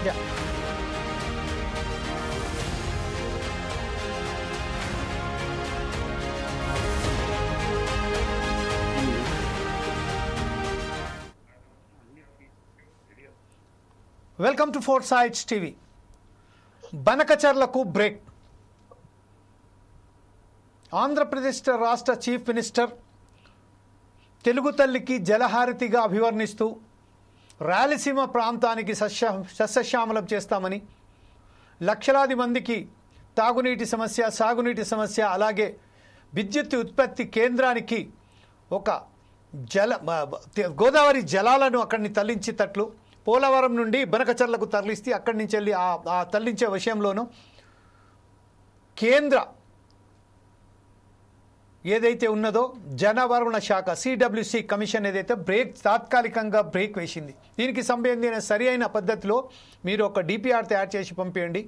Yeah. Welcome to four sides TV. బనకచర్లకు break. Andhra Pradesh రాష్ట్ర chief minister Telugu తల్లికి జలహారతిగా అభివర్ణిస్తూ రాయలసీమ ప్రాంతానికి సస్యశ్యామలం చేస్తామని, లక్షలాది మందికి తాగునీటి సమస్య, సాగునీటి సమస్య, అలాగే విద్యుత్ ఉత్పత్తి కేంద్రానికి ఒక గోదావరి జలాలను అక్కడిని తరలించేటట్లు పోలవరం నుండి బనకచర్లకు తరలిస్తే అక్కడి నుంచి వెళ్ళి ఆ తరలించే విషయంలోనూ కేంద్ర ఏదైతే ఉన్నదో జలవనరుల శాఖ సిడబ్ల్యూసి కమిషన్ ఏదైతే తాత్కాలికంగా బ్రేక్ వేసింది. దీనికి సంబంధించిన సరి అయిన పద్ధతిలో మీరు ఒక డిపిఆర్ తయారు చేసి పంపించండి.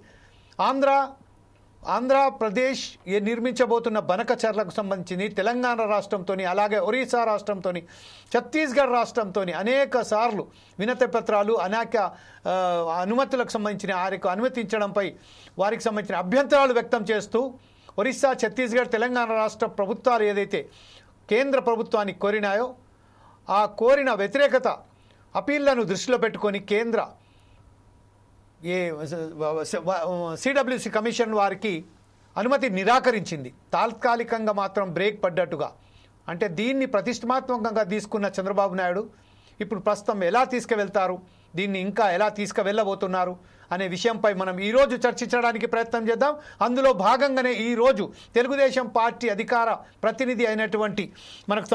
ఆంధ్రప్రదేశ్ నిర్మించబోతున్న బనకచర్లకు సంబంధించి తెలంగాణ రాష్ట్రంతో, అలాగే ఒరిస్సా రాష్ట్రంతో, ఛత్తీస్గఢ్ రాష్ట్రంతో అనేక సార్లు వినతి పత్రాలు, అనేక అనుమతులకు సంబంధించిన అనుమతించడంపై వారికి సంబంధించిన అభ్యంతరాలు వ్యక్తం చేస్తూ ఒరిస్సా, ఛత్తీస్గఢ్, తెలంగాణ రాష్ట్ర ప్రభుత్వాలు ఏదైతే కేంద్ర ప్రభుత్వానికి కోరినాయో ఆ కోరిన వ్యతిరేకత అపీళ్లను దృష్టిలో పెట్టుకొని కేంద్ర సిడబ్ల్యూసి కమిషన్ వారికి అనుమతి నిరాకరించింది. తాత్కాలికంగా మాత్రం బ్రేక్ పడ్డట్టుగా. అంటే దీన్ని ప్రతిష్టాత్మకంగా తీసుకున్న చంద్రబాబు నాయుడు ఇప్పుడు ప్రస్తుతం ఎలా తీసుకువెళ్తారు, దీన్ని ఇంకా ఎలా తీసుకువెళ్ళబోతున్నారు అనే విషయంపై మనం ఈరోజు చర్చించడానికి ప్రయత్నం చేద్దాం. అందులో భాగంగానే ఈరోజు తెలుగుదేశం పార్టీ అధికార ప్రతినిధి అయినటువంటి మనకు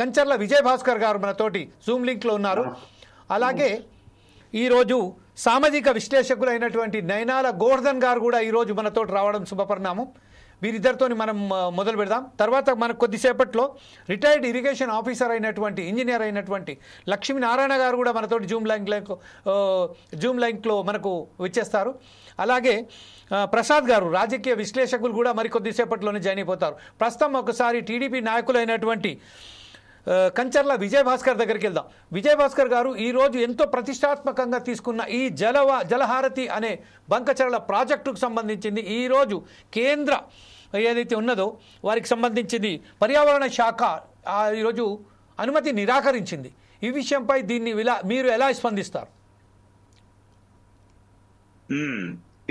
కంచర్ల విజయభాస్కర్ గారు మనతోటి జూమ్ లింక్లో ఉన్నారు. అలాగే ఈరోజు సామాజిక విశ్లేషకులైనటువంటి నయనాల గోవర్ధన్ గారు కూడా ఈరోజు మనతో రావడం శుభపరిణామం. వీరిద్దరితో మనం మొదలు పెడదాం. తర్వాత మనకు కొద్దిసేపట్లో రిటైర్డ్ ఇరిగేషన్ ఆఫీసర్ అయినటువంటి ఇంజనీర్ అయినటువంటి లక్ష్మీనారాయణ గారు కూడా మనతోటి జూమ్ లైన్లో మనకు వచ్చేస్తారు. అలాగే ప్రసాద్ గారు రాజకీయ విశ్లేషకులు కూడా మరికొద్దిసేపట్లోనే జాయిన్ అయిపోతారు. ప్రస్తుతం ఒకసారి టీడీపీ నాయకులైనటువంటి కంచర్ల విజయభాస్కర్ దగ్గరికి వెళ్దాం. విజయభాస్కర్ గారు ఈరోజు ఎంతో ప్రతిష్టాత్మకంగా తీసుకున్న ఈ జలహారతి అనే బంకచర్ల ప్రాజెక్టుకు సంబంధించింది ఈరోజు కేంద్ర ఏదైతే ఉన్నదో వారికి సంబంధించింది పర్యావరణ శాఖ ఈరోజు అనుమతి నిరాకరించింది. ఈ విషయంపై దీన్ని మీరు ఎలా స్పందిస్తారు?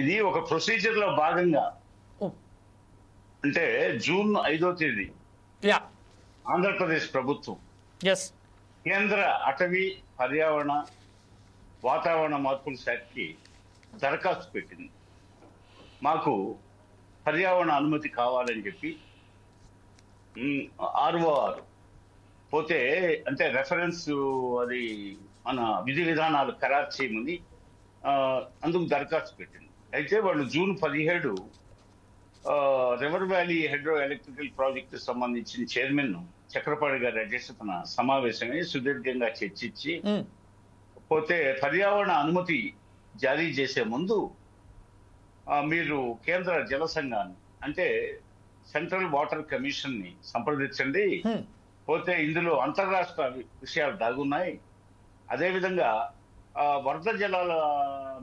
ఇది ఒక ప్రొసీజర్ లో భాగంగా, అంటే జూన్ 5వ తేదీ ఆంధ్రప్రదేశ్ ప్రభుత్వం కేంద్ర అటవీ, పర్యావరణ, వాతావరణ మార్పుల శాఖకి దరఖాస్తు పెట్టింది. మాకు పర్యావరణ అనుమతి కావాలని చెప్పి ROR పోతే అంటే రెఫరెన్స్ అది మన విధి విధానాలు ఖరారు చేయమని అందుకు దరఖాస్తు పెట్టింది. అయితే వాళ్ళు June 17 river valley hydro electrical project సంబంధించిన చైర్మన్ చక్రపాణి గారి అధ్యక్షతన సమావేశమై సుదీర్ఘంగా చర్చించి పోతే పర్యావరణ అనుమతి జారీ చేసే ముందు మీరు కేంద్ర జల సంఘాన్ని అంటే సెంట్రల్ వాటర్ కమిషన్ ని సంప్రదించండి. పోతే ఇందులో అంతర్రాష్ట్ర విషయాలు దాగున్నాయి. అదేవిధంగా వరద జలాల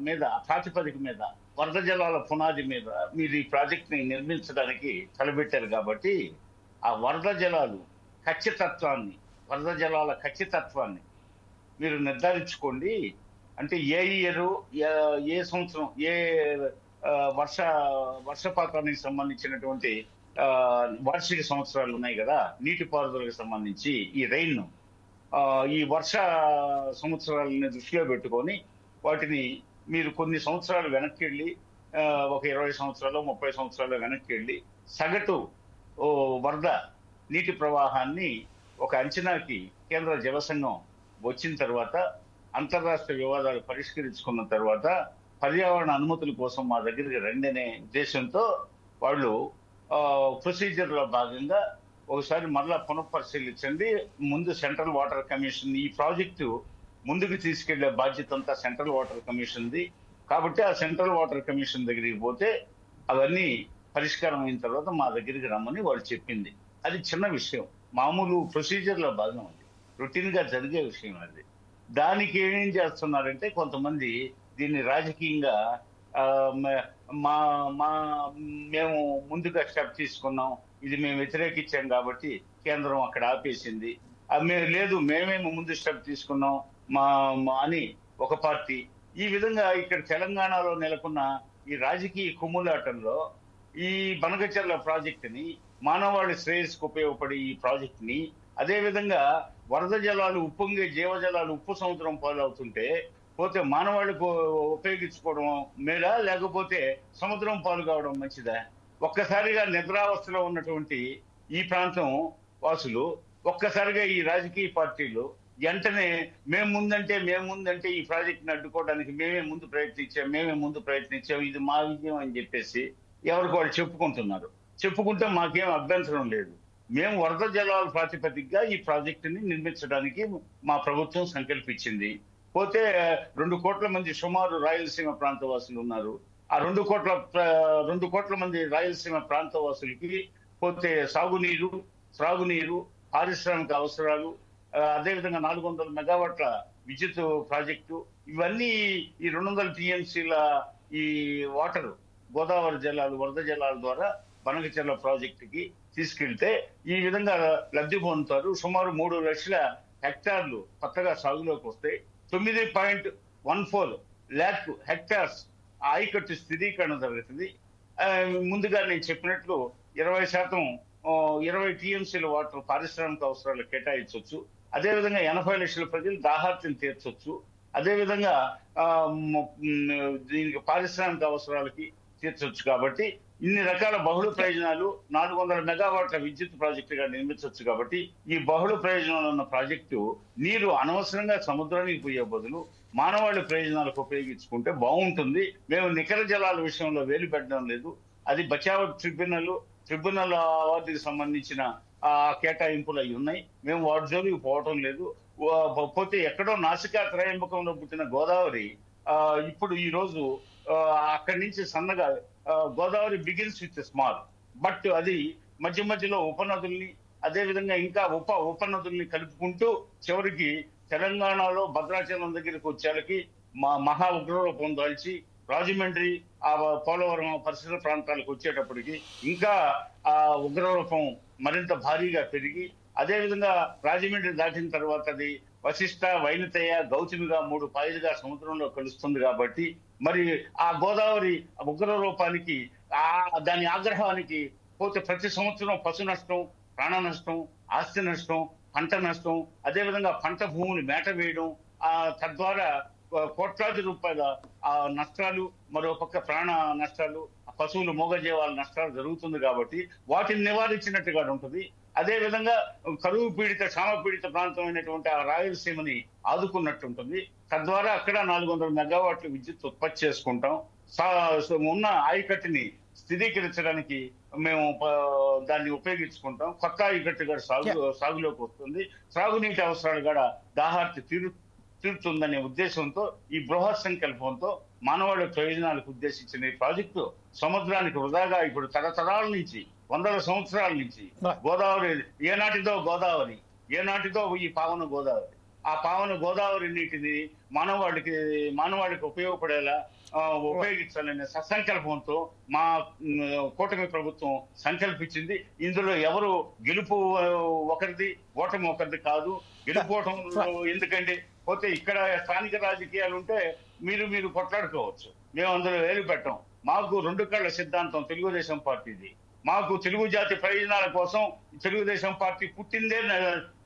మీద ప్రాతిపదిక మీద, వరద జలాల పునాది మీద మీరు ఈ ప్రాజెక్ట్ ని నిర్మించడానికి తలపెట్టారు కాబట్టి ఆ వరద జలాల ఖచ్చితత్వాన్ని మీరు నిర్ధారించుకోండి. అంటే ఏ ఇయర్, ఏ సంవత్సరం, ఏ వర్షపాతానికి సంబంధించినటువంటి వార్షిక సంవత్సరాలు ఉన్నాయి కదా, నీటిపారుదలకు సంబంధించి ఈ రెయిన్, ఈ వర్ష సంవత్సరాలని దృష్టిలో పెట్టుకొని వాటిని మీరు కొన్ని సంవత్సరాలు వెనక్కి వెళ్ళి ఒక 20 సంవత్సరాలు 30 సంవత్సరాలు వెనక్కి వెళ్ళి సగటు వరద నీటి ప్రవాహాన్ని ఒక అంచనాకి కేంద్ర జల సంఘం వచ్చిన తర్వాత, అంతర్రాష్ట్ర వివాదాలు పరిష్కరించుకున్న తర్వాత పర్యావరణ అనుమతుల కోసం మా దగ్గరికి రండి అనే ఉద్దేశంతో వాళ్ళు ప్రొసీజర్ లో భాగంగా ఒకసారి మరలా పునఃపరిశీలించండి. ముందు సెంట్రల్ వాటర్ కమిషన్ ఈ ప్రాజెక్టు ముందుకు తీసుకెళ్లే బాధ్యత అంతా సెంట్రల్ వాటర్ కమిషన్ది కాబట్టి ఆ సెంట్రల్ వాటర్ కమిషన్ దగ్గరికి పోతే అవన్నీ పరిష్కారం అయిన తర్వాత మా దగ్గరికి రమ్మని వాళ్ళు చెప్పింది. అది చిన్న విషయం, మామూలు ప్రొసీజర్ లో భాగం, అది రొటీన్ గా జరిగే విషయం. అది దానికి ఏం చేస్తున్నారంటే కొంతమంది దీన్ని రాజకీయంగా ఆ, మ- మా మా మేము ముందుగా స్టెప్ తీసుకున్నాం, ఇది మేము వ్యతిరేకించాం కాబట్టి కేంద్రం అక్కడ ఆపేసింది. లేదు మేమేమో ముందు స్టెప్ తీసుకున్నాం అని ఒక పార్టీ. ఈ విధంగా ఇక్కడ తెలంగాణలో నెలకొన్న ఈ రాజకీయ కుమ్ములాటంలో ఈ బనకచెర్ల ప్రాజెక్టుని, మానవాళి శ్రేయస్సుకు ఉపయోగపడే ఈ ప్రాజెక్టుని, అదే విధంగా వరద జలాలు ఉప్పొంగే జీవజలాలు ఉప్పు సముద్రం పాలవుతుంటే పోతే మానవాళికి ఉపయోగించుకోవడం మేలా, లేకపోతే సముద్రం పాలు కావడం మంచిదా? ఒక్కసారిగా నిద్రావస్థలో ఉన్నటువంటి ఈ ప్రాంతం వాసులు ఒక్కసారిగా ఈ రాజకీయ పార్టీలు వెంటనే మేము ముందంటే ఈ ప్రాజెక్టుని అడ్డుకోవడానికి మేమే ముందు ప్రయత్నించాం, ఇది మా విజయం అని చెప్పేసి ఎవరికి వాళ్ళు చెప్పుకుంటున్నారు. చెప్పుకుంటే మాకేం అభ్యంతరం లేదు. మేము వరద జలాల ప్రాతిపదికగా ఈ ప్రాజెక్టుని నిర్మించడానికి మా ప్రభుత్వం సంకల్పించింది. పోతే 2 కోట్ల మంది సుమారు రాయలసీమ ప్రాంతవాసులు ఉన్నారు. ఆ 2 కోట్ల మంది రాయలసీమ ప్రాంతవాసులకి పోతే త్రాగునీరు, పారిశ్రామిక అవసరాలు, అదేవిధంగా 400 మెగావాట్ల విద్యుత్ ప్రాజెక్టు, ఇవన్నీ ఈ 200 టీఎంసీల ఈ వాటర్ గోదావరి జలాలు, వరద జలాల ద్వారా బనకచెర్ల ప్రాజెక్టుకి తీసుకెళ్తే ఈ విధంగా లబ్ధి పొందుతారు. సుమారు 3 లక్షల హెక్టార్లు కొత్తగా సాగులోకి వస్తాయి. 9.14 lakh హెక్టార్స్ ఆయకట్టు స్థిరీకరణ జరుగుతుంది. ముందుగా నేను చెప్పినట్లు 20% 20 టీఎంసీల వాటర్ పారిశ్రామిక అవసరాలు కేటాయించవచ్చు. అదేవిధంగా 80 లక్షల ప్రజలు దాహార్తిని తీర్చొచ్చు. అదేవిధంగా దీనికి పారిశ్రామిక అవసరాలకి తీర్చొచ్చు. కాబట్టి ఇన్ని రకాల బహుళ ప్రయోజనాలు, 400 మెగావాట్ల విద్యుత్ ప్రాజెక్టుగా నిర్మించవచ్చు. కాబట్టి ఈ బహుళ ప్రయోజనాలు ఉన్న ప్రాజెక్టు నీరు అనవసరంగా సముద్రానికి పోయే బదులు మానవాళి ప్రయోజనాలకు ఉపయోగించుకుంటే బాగుంటుంది. మేము నికర జలాల విషయంలో వేలు పెట్టడం లేదు. అది బచావ్ ట్రిబ్యునల్ అవార్డుకి సంబంధించిన కేటాయింపులు అవి ఉన్నాయి. మేము వాటి జోలికి పోవటం లేదు. పోతే ఎక్కడో నాసికా త్రయంబకంలో పుట్టిన గోదావరి ఇప్పుడు ఈ రోజు అక్కడి నుంచి సన్నగా Godavari begins with small, but అది మధ్యలో ఉపనదుల్ని, అదేవిధంగా ఇంకా ఉపనదుల్ని కలుపుకుంటూ చివరికి తెలంగాణలో భద్రాచలం దగ్గరికి వచ్చేళ్ళకి మహా ఉగ్రరూపం దాల్చి రాజమండ్రి, ఆ పోలవరం పరిసర ప్రాంతాలకు వచ్చేటప్పటికి ఇంకా ఆ ఉగ్రరూపం మరింత భారీగా పెరిగి, అదేవిధంగా రాజమండ్రి దాటిన తర్వాత అది వశిష్ట, వైనతేయ, గౌతమిగా 3 పాయలుగా సముద్రంలో కలుస్తుంది. కాబట్టి మరి ఆ గోదావరి ఉగ్ర రూపానికి, దాని ఆగ్రహానికి పోతే ప్రతి సంవత్సరం పశు నష్టం, ప్రాణ నష్టం, ఆస్తి నష్టం, పంట నష్టం, అదేవిధంగా పంట భూములు మేట వేయడం, తద్వారా కోట్లాది రూపాయల నష్టాలు, మరో పక్క ప్రాణ నష్టాలు, పశువులు, మూగజీవాల నష్టాలు జరుగుతుంది. కాబట్టి వాటిని నివారించినట్టుగా ఉంటుంది. అదే విధంగా కరువు పీడిత, క్షామ పీడిత ప్రాంతమైనటువంటి ఆ రాయలసీమని ఆదుకున్నట్టుంటుంది. తద్వారా అక్కడ 400 మెగావాట్ల విద్యుత్ ఉత్పత్తి చేసుకుంటాం. ఉన్న ఆయకట్టుని స్థిరీకరించడానికి మేము దాన్ని ఉపయోగించుకుంటాం. కొత్త ఆయకట్టు సాగులోకి వస్తుంది. త్రాగునీటి అవసరాలు కూడా దాహార్తి తీరుతుందనే ఉద్దేశంతో, ఈ బృహత్ సంకల్పంతో మానవాళి ప్రయోజనాలకు ఉద్దేశించిన ఈ ప్రాజెక్టు సముద్రానికి వృధాగా ఇప్పుడు తరతరాల నుంచి, 100 సంవత్సరాల నుంచి గోదావరి ఏనాటిదో ఈ పావన గోదావరి, ఆ పావన గోదావరి నీటిని మానవాళికి ఉపయోగపడేలా ఉపయోగించాలనే సత్సంకల్పంతో మా కూటమి ప్రభుత్వం సంకల్పించింది. ఇందులో ఎవరు గెలుపు ఒకరిది, ఓటమి ఒకరిది కాదు. గెలుపోవటం ఎందుకంటే పోతే ఇక్కడ స్థానిక రాజకీయాలు ఉంటే మీరు కొట్లాడుకోవచ్చు, మేము అందులో వేలు పెట్టాం. మాకు 2 కళ్ళ సిద్ధాంతం తెలుగుదేశం పార్టీది. మాకు తెలుగు జాతి ప్రయోజనాల కోసం తెలుగుదేశం పార్టీ పుట్టిందే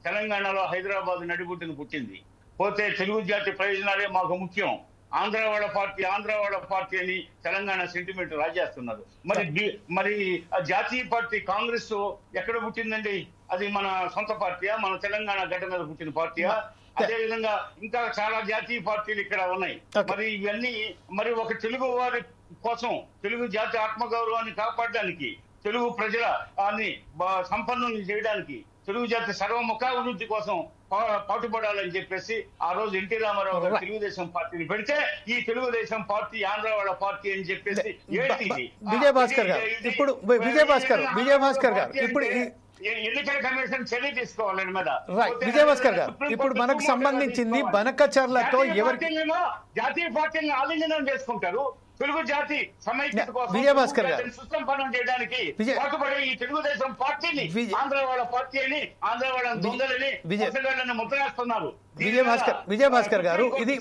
తెలంగాణలో హైదరాబాద్ నడిబొడ్డును పుట్టింది. పోతే తెలుగు జాతి ప్రయోజనాలే మాకు ముఖ్యం. ఆంధ్రవాడ పార్టీ అని తెలంగాణ సెంటిమెంట్ రాజేస్తున్నారు. మరి జాతీయ పార్టీ కాంగ్రెస్ ఎక్కడ పుట్టిందండి? అది మన సొంత పార్టీయా? మన తెలంగాణ గడ్డ మీద పుట్టిన పార్టీయా? అదే విధంగా ఇంకా చాలా జాతీయ పార్టీలు ఇక్కడ ఉన్నాయి. మరి ఇవన్నీ మరి ఒక తెలుగు వారి కోసం, తెలుగు జాతి ఆత్మగౌరవాన్ని కాపాడడానికి, తెలుగు ప్రజల సంపన్నుల్ని చేయడానికి, తెలుగు జాతి సర్వముఖ అభివృద్ధి కోసం పాటుపడాలని చెప్పేసి ఆ రోజు ఎన్టీ రామారావు గారు తెలుగుదేశం పార్టీని పెడితే, ఈ తెలుగుదేశం పార్టీ ఆంధ్రవాడ పార్టీ అని చెప్పేసి విజయభాస్కర్ గారు ఇప్పుడు ఎన్నికల కమిషన్ చర్య తీసుకోవాలి మీద. విజయభాస్కర్ గారు, ఇప్పుడు మనకు సంబంధించింది బనకచర్లతో ఎవరికి జాతీయ పార్టీని ఆలింగనం చేసుకుంటారు. తెలుగు జాతి సమైక్యత కోసం విజయభాస్కర్ గారు సుసంపన్నం చేయడానికి పాటుపడే ఈ తెలుగుదేశం పార్టీని ఆంధ్ర వాళ్ళ పార్టీ అని, ఆంధ్ర వాళ్ళ దొంగలని ముద్రేస్తున్నారు. విజయభాస్కర్ గారు, ఇది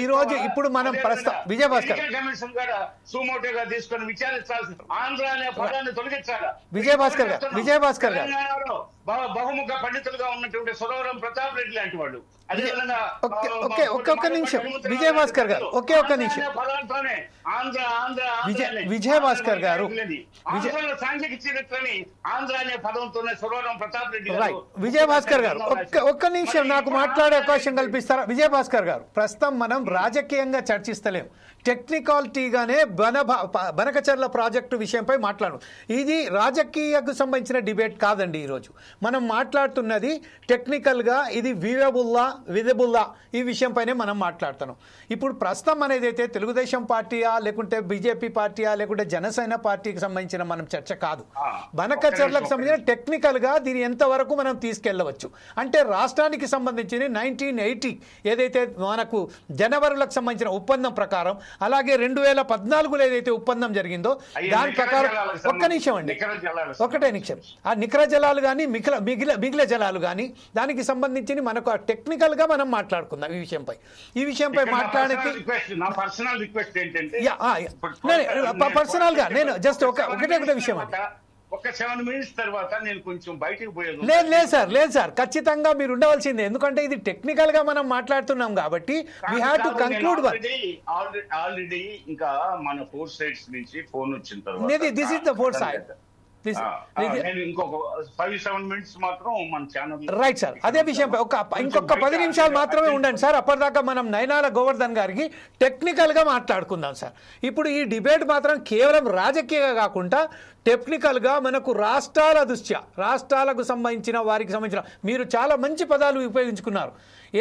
ఈ రోజు ఇప్పుడు మనం విజయభాస్కర్ కమిషన్ కూడా సుమోటోగా తీసుకొని విచారించాల్సి, ఆంధ్ర అనే పదాన్ని తొలగించాలా. విజయభాస్కర్ గారు బహుముఖ పండితులుగా ఉన్నటువంటి సురవరం ప్రతాప్ రెడ్డి లాంటి వాళ్ళు, అదేవిధంగా ఒక్క నిమిషం విజయభాస్కర్ గారు, ఒక్క నిమిషం విజయభాస్కర్ గారు, సాంఘిక చరిత్రని ఆంధ్ర అనే పదంతోనే సురవరం ప్రతాప్ రెడ్డి గారు. విజయభాస్కర్ గారు ఒక్క నిమిషం నాకు మాట్లాడే అవకాశం కల్పిస్తారా? విజయభాస్కర్ గారు, ప్రస్తుతం మనం రాజకీయంగా చర్చిస్తలేం, టెక్నికాలిటీగానే బనకచర్ల ప్రాజెక్టు విషయంపై మాట్లాడు. ఇది రాజకీయకు సంబంధించిన డిబేట్ కాదండి. ఈరోజు మనం మాట్లాడుతున్నది టెక్నికల్గా ఇది విజబుల్లా ఈ విషయంపైనే మనం మాట్లాడుతున్నాం. ఇప్పుడు ప్రస్తుతం అనేది అయితే తెలుగుదేశం పార్టీయా లేకుంటే బీజేపీ పార్టీయా లేకుంటే జనసేన పార్టీకి సంబంధించిన మనం చర్చ కాదు. బనకచర్లకు సంబంధించిన టెక్నికల్గా దీని ఎంతవరకు మనం తీసుకెళ్లవచ్చు అంటే రాష్ట్రానికి సంబంధించిన 1980 ఏదైతే మనకు జనవరులకు సంబంధించిన ఒప్పందం ప్రకారం, అలాగే 2014లో ఏదైతే ఒప్పందం జరిగిందో దాని ప్రకారం ఒక్క నిమిషం అండి, ఒకటే నిమిషం, ఆ నికర జలాలు కానీ మిగిలిన జలాలు కానీ దానికి సంబంధించి మనకు టెక్నికల్ గా మనం మాట్లాడుకుందాం ఈ విషయంపై మాట్లాడడానికి. పర్సనల్ గా నేను జస్ట్ ఒకటే విషయం అండి. ఒక 7 minutes తర్వాత నేను కొంచెం బయటకు పోయేది లేదు సార్ ఖచ్చితంగా మీరు ఉండవలసిందే, ఎందుకంటే ఇది టెక్నికల్ గా మనం మాట్లాడుతున్నాం కాబట్టి we have to conclude. Already ఇంకా మన 4 sides నుంచి ఫోన్ వచ్చిన తర్వాత this is the 4th side. ఇంకొక 5-7 minutes మాత్రం మన ఛానల్ రైట్ సార్. అదే విషయంపై ఇంకొక 10 నిమిషాలు మాత్రమే ఉండండి సార్. అప్పటిదాకా మనం నయనాల గోవర్ధన్ గారికి టెక్నికల్ గా మాట్లాడుకుందాం సార్. ఇప్పుడు ఈ డిబేట్ మాత్రం కేవలం రాజకీయంగా కాకుండా టెక్నికల్ గా మనకు రాష్ట్రాల దృష్ట్యా, రాష్ట్రాలకు సంబంధించిన వారికి సంబంధించిన మీరు చాలా మంచి పదాలు ఉపయోగించుకున్నారు.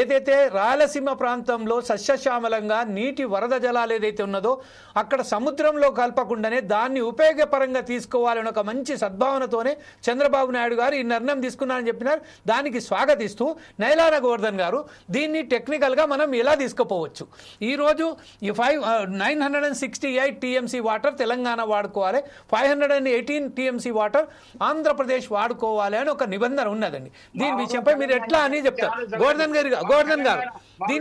ఏదైతే రాయలసీమ ప్రాంతంలో సస్యశ్యామలంగా నీటి వరద జలాలు ఏదైతే ఉన్నదో అక్కడ సముద్రంలో కలపకుండానే దాన్ని ఉపయోగపరంగా తీసుకోవాలని ఒక మంచి సద్భావనతోనే చంద్రబాబు నాయుడు గారు ఈ నిర్ణయం తీసుకున్నారని చెప్పినారు. దానికి స్వాగతిస్తూ నయనాల గోవర్ధన్ గారు దీన్ని టెక్నికల్గా మనం ఎలా తీసుకుపోవచ్చు, ఈరోజు ఈ 968 టీఎంసీ వాటర్ తెలంగాణ వాడుకోవాలి, 518 టీఎంసీ వాటర్ ఆంధ్రప్రదేశ్ వాడుకోవాలి అని ఒక నిబంధన ఉన్నదండి. దీని విషయంపై మీరు ఎట్లా అని చెప్తారు గోవర్ధన్ గారు?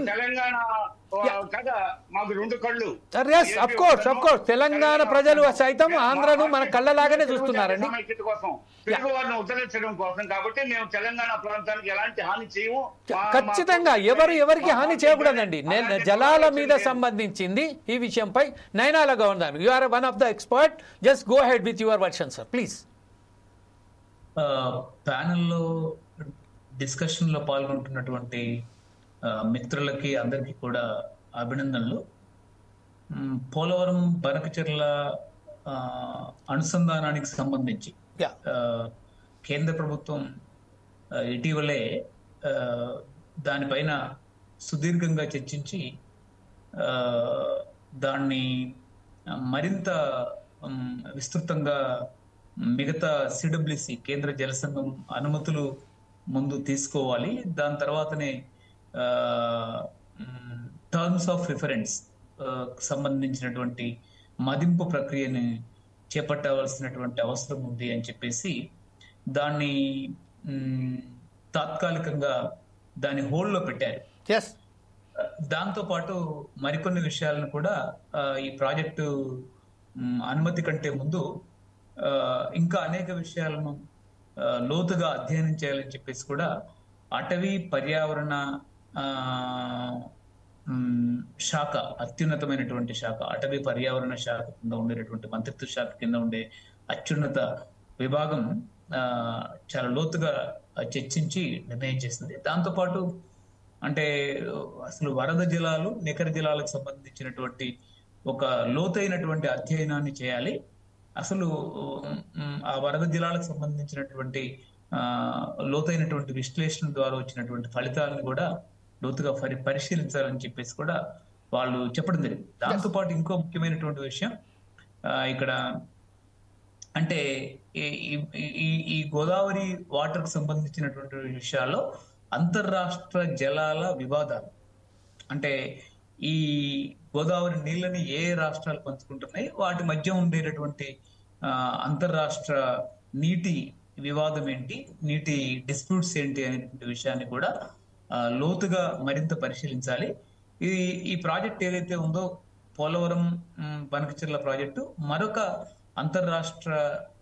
తెలంగాణ మాకు 2 కళ్ళు. అఫ్ కోర్స్ తెలంగాణ ప్రజలు సైతం ఆంధ్రను మన కళ్ళలాగానే చూస్తున్నారండి, తెలుగు వారిని ఉద్ధరించడం కోసం. కాబట్టి మేము తెలంగాణ ప్రాంతానికి ఎలాంటి హాని చేయము. ఖచ్చితంగా ఎవరికి హాని చేయకూడదండి. జలాల మీద సంబంధించింది ఈ విషయంపై Nayanala Govardhan, you are one of the expert, just go head with your version sir please. ప్యానెల్లో డిస్కషన్ లో పాల్గొంటున్నటువంటి మిత్రులకి అందరికీ కూడా అభినందనలు. పోలవరం బనకచర్ల అనుసంధానానికి సంబంధించి కేంద్ర ప్రభుత్వం ఇటీవలే దానిపైన సుదీర్ఘంగా చర్చించి దాన్ని మరింత విస్తృతంగా మిగతా సిడబ్ల్యూసి కేంద్ర జలసంఘం అనుమతులు ముందు తీసుకోవాలి, దాని తర్వాతనే టర్మ్స్ ఆఫ్ రిఫరెన్స్ సంబంధించినటువంటి మదింపు ప్రక్రియని చేపట్టవలసినటువంటి అవసరం ఉంది అని చెప్పేసి దాన్ని తాత్కాలికంగా దాన్ని హోల్డ్లో పెట్టారు. దాంతో పాటు మరికొన్ని విషయాలను కూడా ఈ ప్రాజెక్టు అనుమతి కంటే ముందు ఇంకా అనేక విషయాలను లోతుగా అధ్యయనం చేయాలని చెప్పేసి కూడా అటవీ పర్యావరణ శాఖ, అత్యున్నతమైనటువంటి శాఖ, అటవీ పర్యావరణ శాఖ కింద ఉండేటటువంటి మంత్రిత్వ శాఖ కింద ఉండే అత్యున్నత విభాగం చాలా లోతుగా చర్చించి నిర్ణయం చేసింది. దాంతోపాటు అంటే అసలు వరద జలాలు, నికర జలాలకు సంబంధించినటువంటి ఒక లోతైనటువంటి అధ్యయనాన్ని చేయాలి. అసలు ఆ వరద జలాలకు సంబంధించినటువంటి లోతైనటువంటి విశ్లేషణ ద్వారా వచ్చినటువంటి ఫలితాలను కూడా లోతుగా పరిశీలించాలని చెప్పేసి కూడా వాళ్ళు చెప్పడం జరిగింది. దాంతోపాటు ఇంకో ముఖ్యమైనటువంటి విషయం ఇక్కడ అంటే ఈ గోదావరి వాటర్ కు సంబంధించినటువంటి విషయాల్లో అంతర్రాష్ట్ర జలాల వివాదాలు, అంటే ఈ గోదావరి నీళ్ళని ఏ రాష్ట్రాలు పంచుకుంటున్నాయి, వాటి మధ్య ఉండేటటువంటి అంతర్రాష్ట్ర నీటి వివాదం ఏంటి, నీటి డిస్ప్యూట్స్ ఏంటి అనేటువంటి విషయాన్ని కూడా లోతుగా మరింత పరిశీలించాలి. ఈ ప్రాజెక్ట్ ఏదైతే ఉందో పోలవరం బనకచెర్ల ప్రాజెక్టు మరొక అంతర్రాష్ట్ర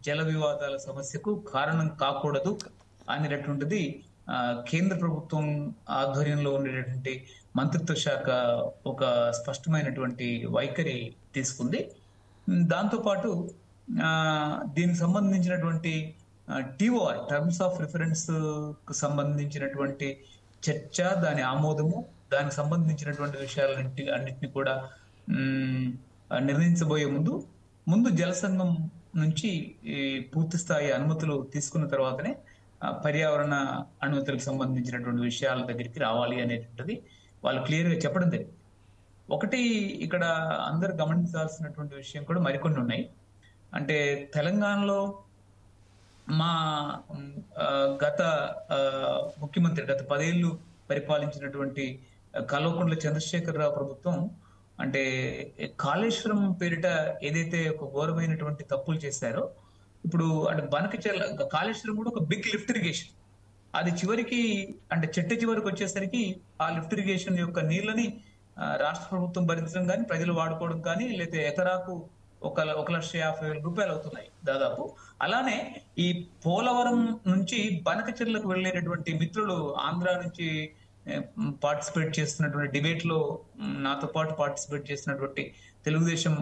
జల వివాదాల సమస్యకు కారణం కాకూడదు అనేటటువంటిది కేంద్ర ప్రభుత్వం ఆధ్వర్యంలో ఉండేటటువంటి మంత్రిత్వ శాఖ ఒక స్పష్టమైనటువంటి వైఖరి తీసుకుంది. దాంతోపాటు దీనికి సంబంధించినటువంటి TOR టర్మ్స్ ఆఫ్ రిఫరెన్స్ కు సంబంధించినటువంటి చర్చ, దాని ఆమోదము, దానికి సంబంధించినటువంటి అన్నిటిని కూడా నిర్ణయించబోయే ముందు జలసంఘం నుంచి పూర్తి స్థాయి అనుమతులు తీసుకున్న తర్వాతనే పర్యావరణ అనుమతులకు సంబంధించినటువంటి విషయాల దగ్గరికి రావాలి అనేటువంటిది వాళ్ళు క్లియర్ గా చెప్పడం జరిగింది. ఒకటి ఇక్కడ అందరు గమనించాల్సినటువంటి విషయం కూడా మరికొన్ని ఉన్నాయి. అంటే తెలంగాణలో మా గత ముఖ్యమంత్రి గత 10 ఏళ్ళు పరిపాలించినటువంటి కల్వకుంట్ల చంద్రశేఖరరావు ప్రభుత్వం అంటే కాళేశ్వరం పేరిట ఏదైతే ఒక ఘోరమైనటువంటి తప్పులు చేశారో, ఇప్పుడు అంటే బనకచెర్ల కాళేశ్వరం కూడా ఒక బిగ్ లిఫ్ట్ ఇరిగేషన్, అది చివరికి అంటే చెట్టు చివరికి వచ్చేసరికి ఆ లిఫ్ట్ ఇరిగేషన్ యొక్క నీళ్ళని రాష్ట్ర ప్రభుత్వం భరించడం కానీ, ప్రజలు వాడుకోవడం కానీ, లేదా ఎకరాకు 1,50,000 రూపాయలు అవుతున్నాయి దాదాపు. అలానే ఈ పోలవరం నుంచి బనకచెర్లకు వెళ్ళేటటువంటి మిత్రులు ఆంధ్ర నుంచి పార్టిసిపేట్ చేస్తున్నటువంటి డిబేట్ లో నాతో పాటు పార్టిసిపేట్ చేస్తున్నటువంటి తెలుగుదేశం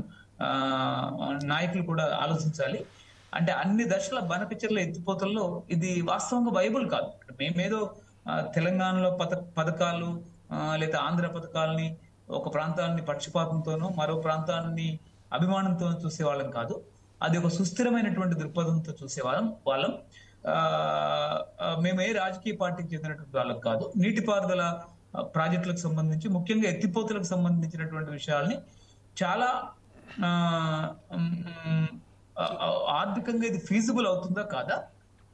నాయకులు కూడా ఆలోచించాలి. అంటే అన్ని దశల బనకచెర్ల ఎత్తిపోతల్లో ఇది వాస్తవంగా వైబుల్ కాదు. మేమేదో తెలంగాణలో పథకాలు లేదా ఆంధ్ర పథకాలని ఒక ప్రాంతాన్ని పక్షపాతంతోనో మరో ప్రాంతాన్ని అభిమానంతో చూసేవాళ్ళం కాదు. అది ఒక సుస్థిరమైనటువంటి దృక్పథంతో చూసేవాళ్ళం. మేము ఏ రాజకీయ పార్టీకి చెందినటువంటి వాళ్ళకి కాదు. నీటిపారుదల ప్రాజెక్టులకు సంబంధించి, ముఖ్యంగా ఎత్తిపోతలకు సంబంధించినటువంటి విషయాల్ని చాలా ఆర్థికంగా ఇది ఫీజిబుల్ అవుతుందా కాదా,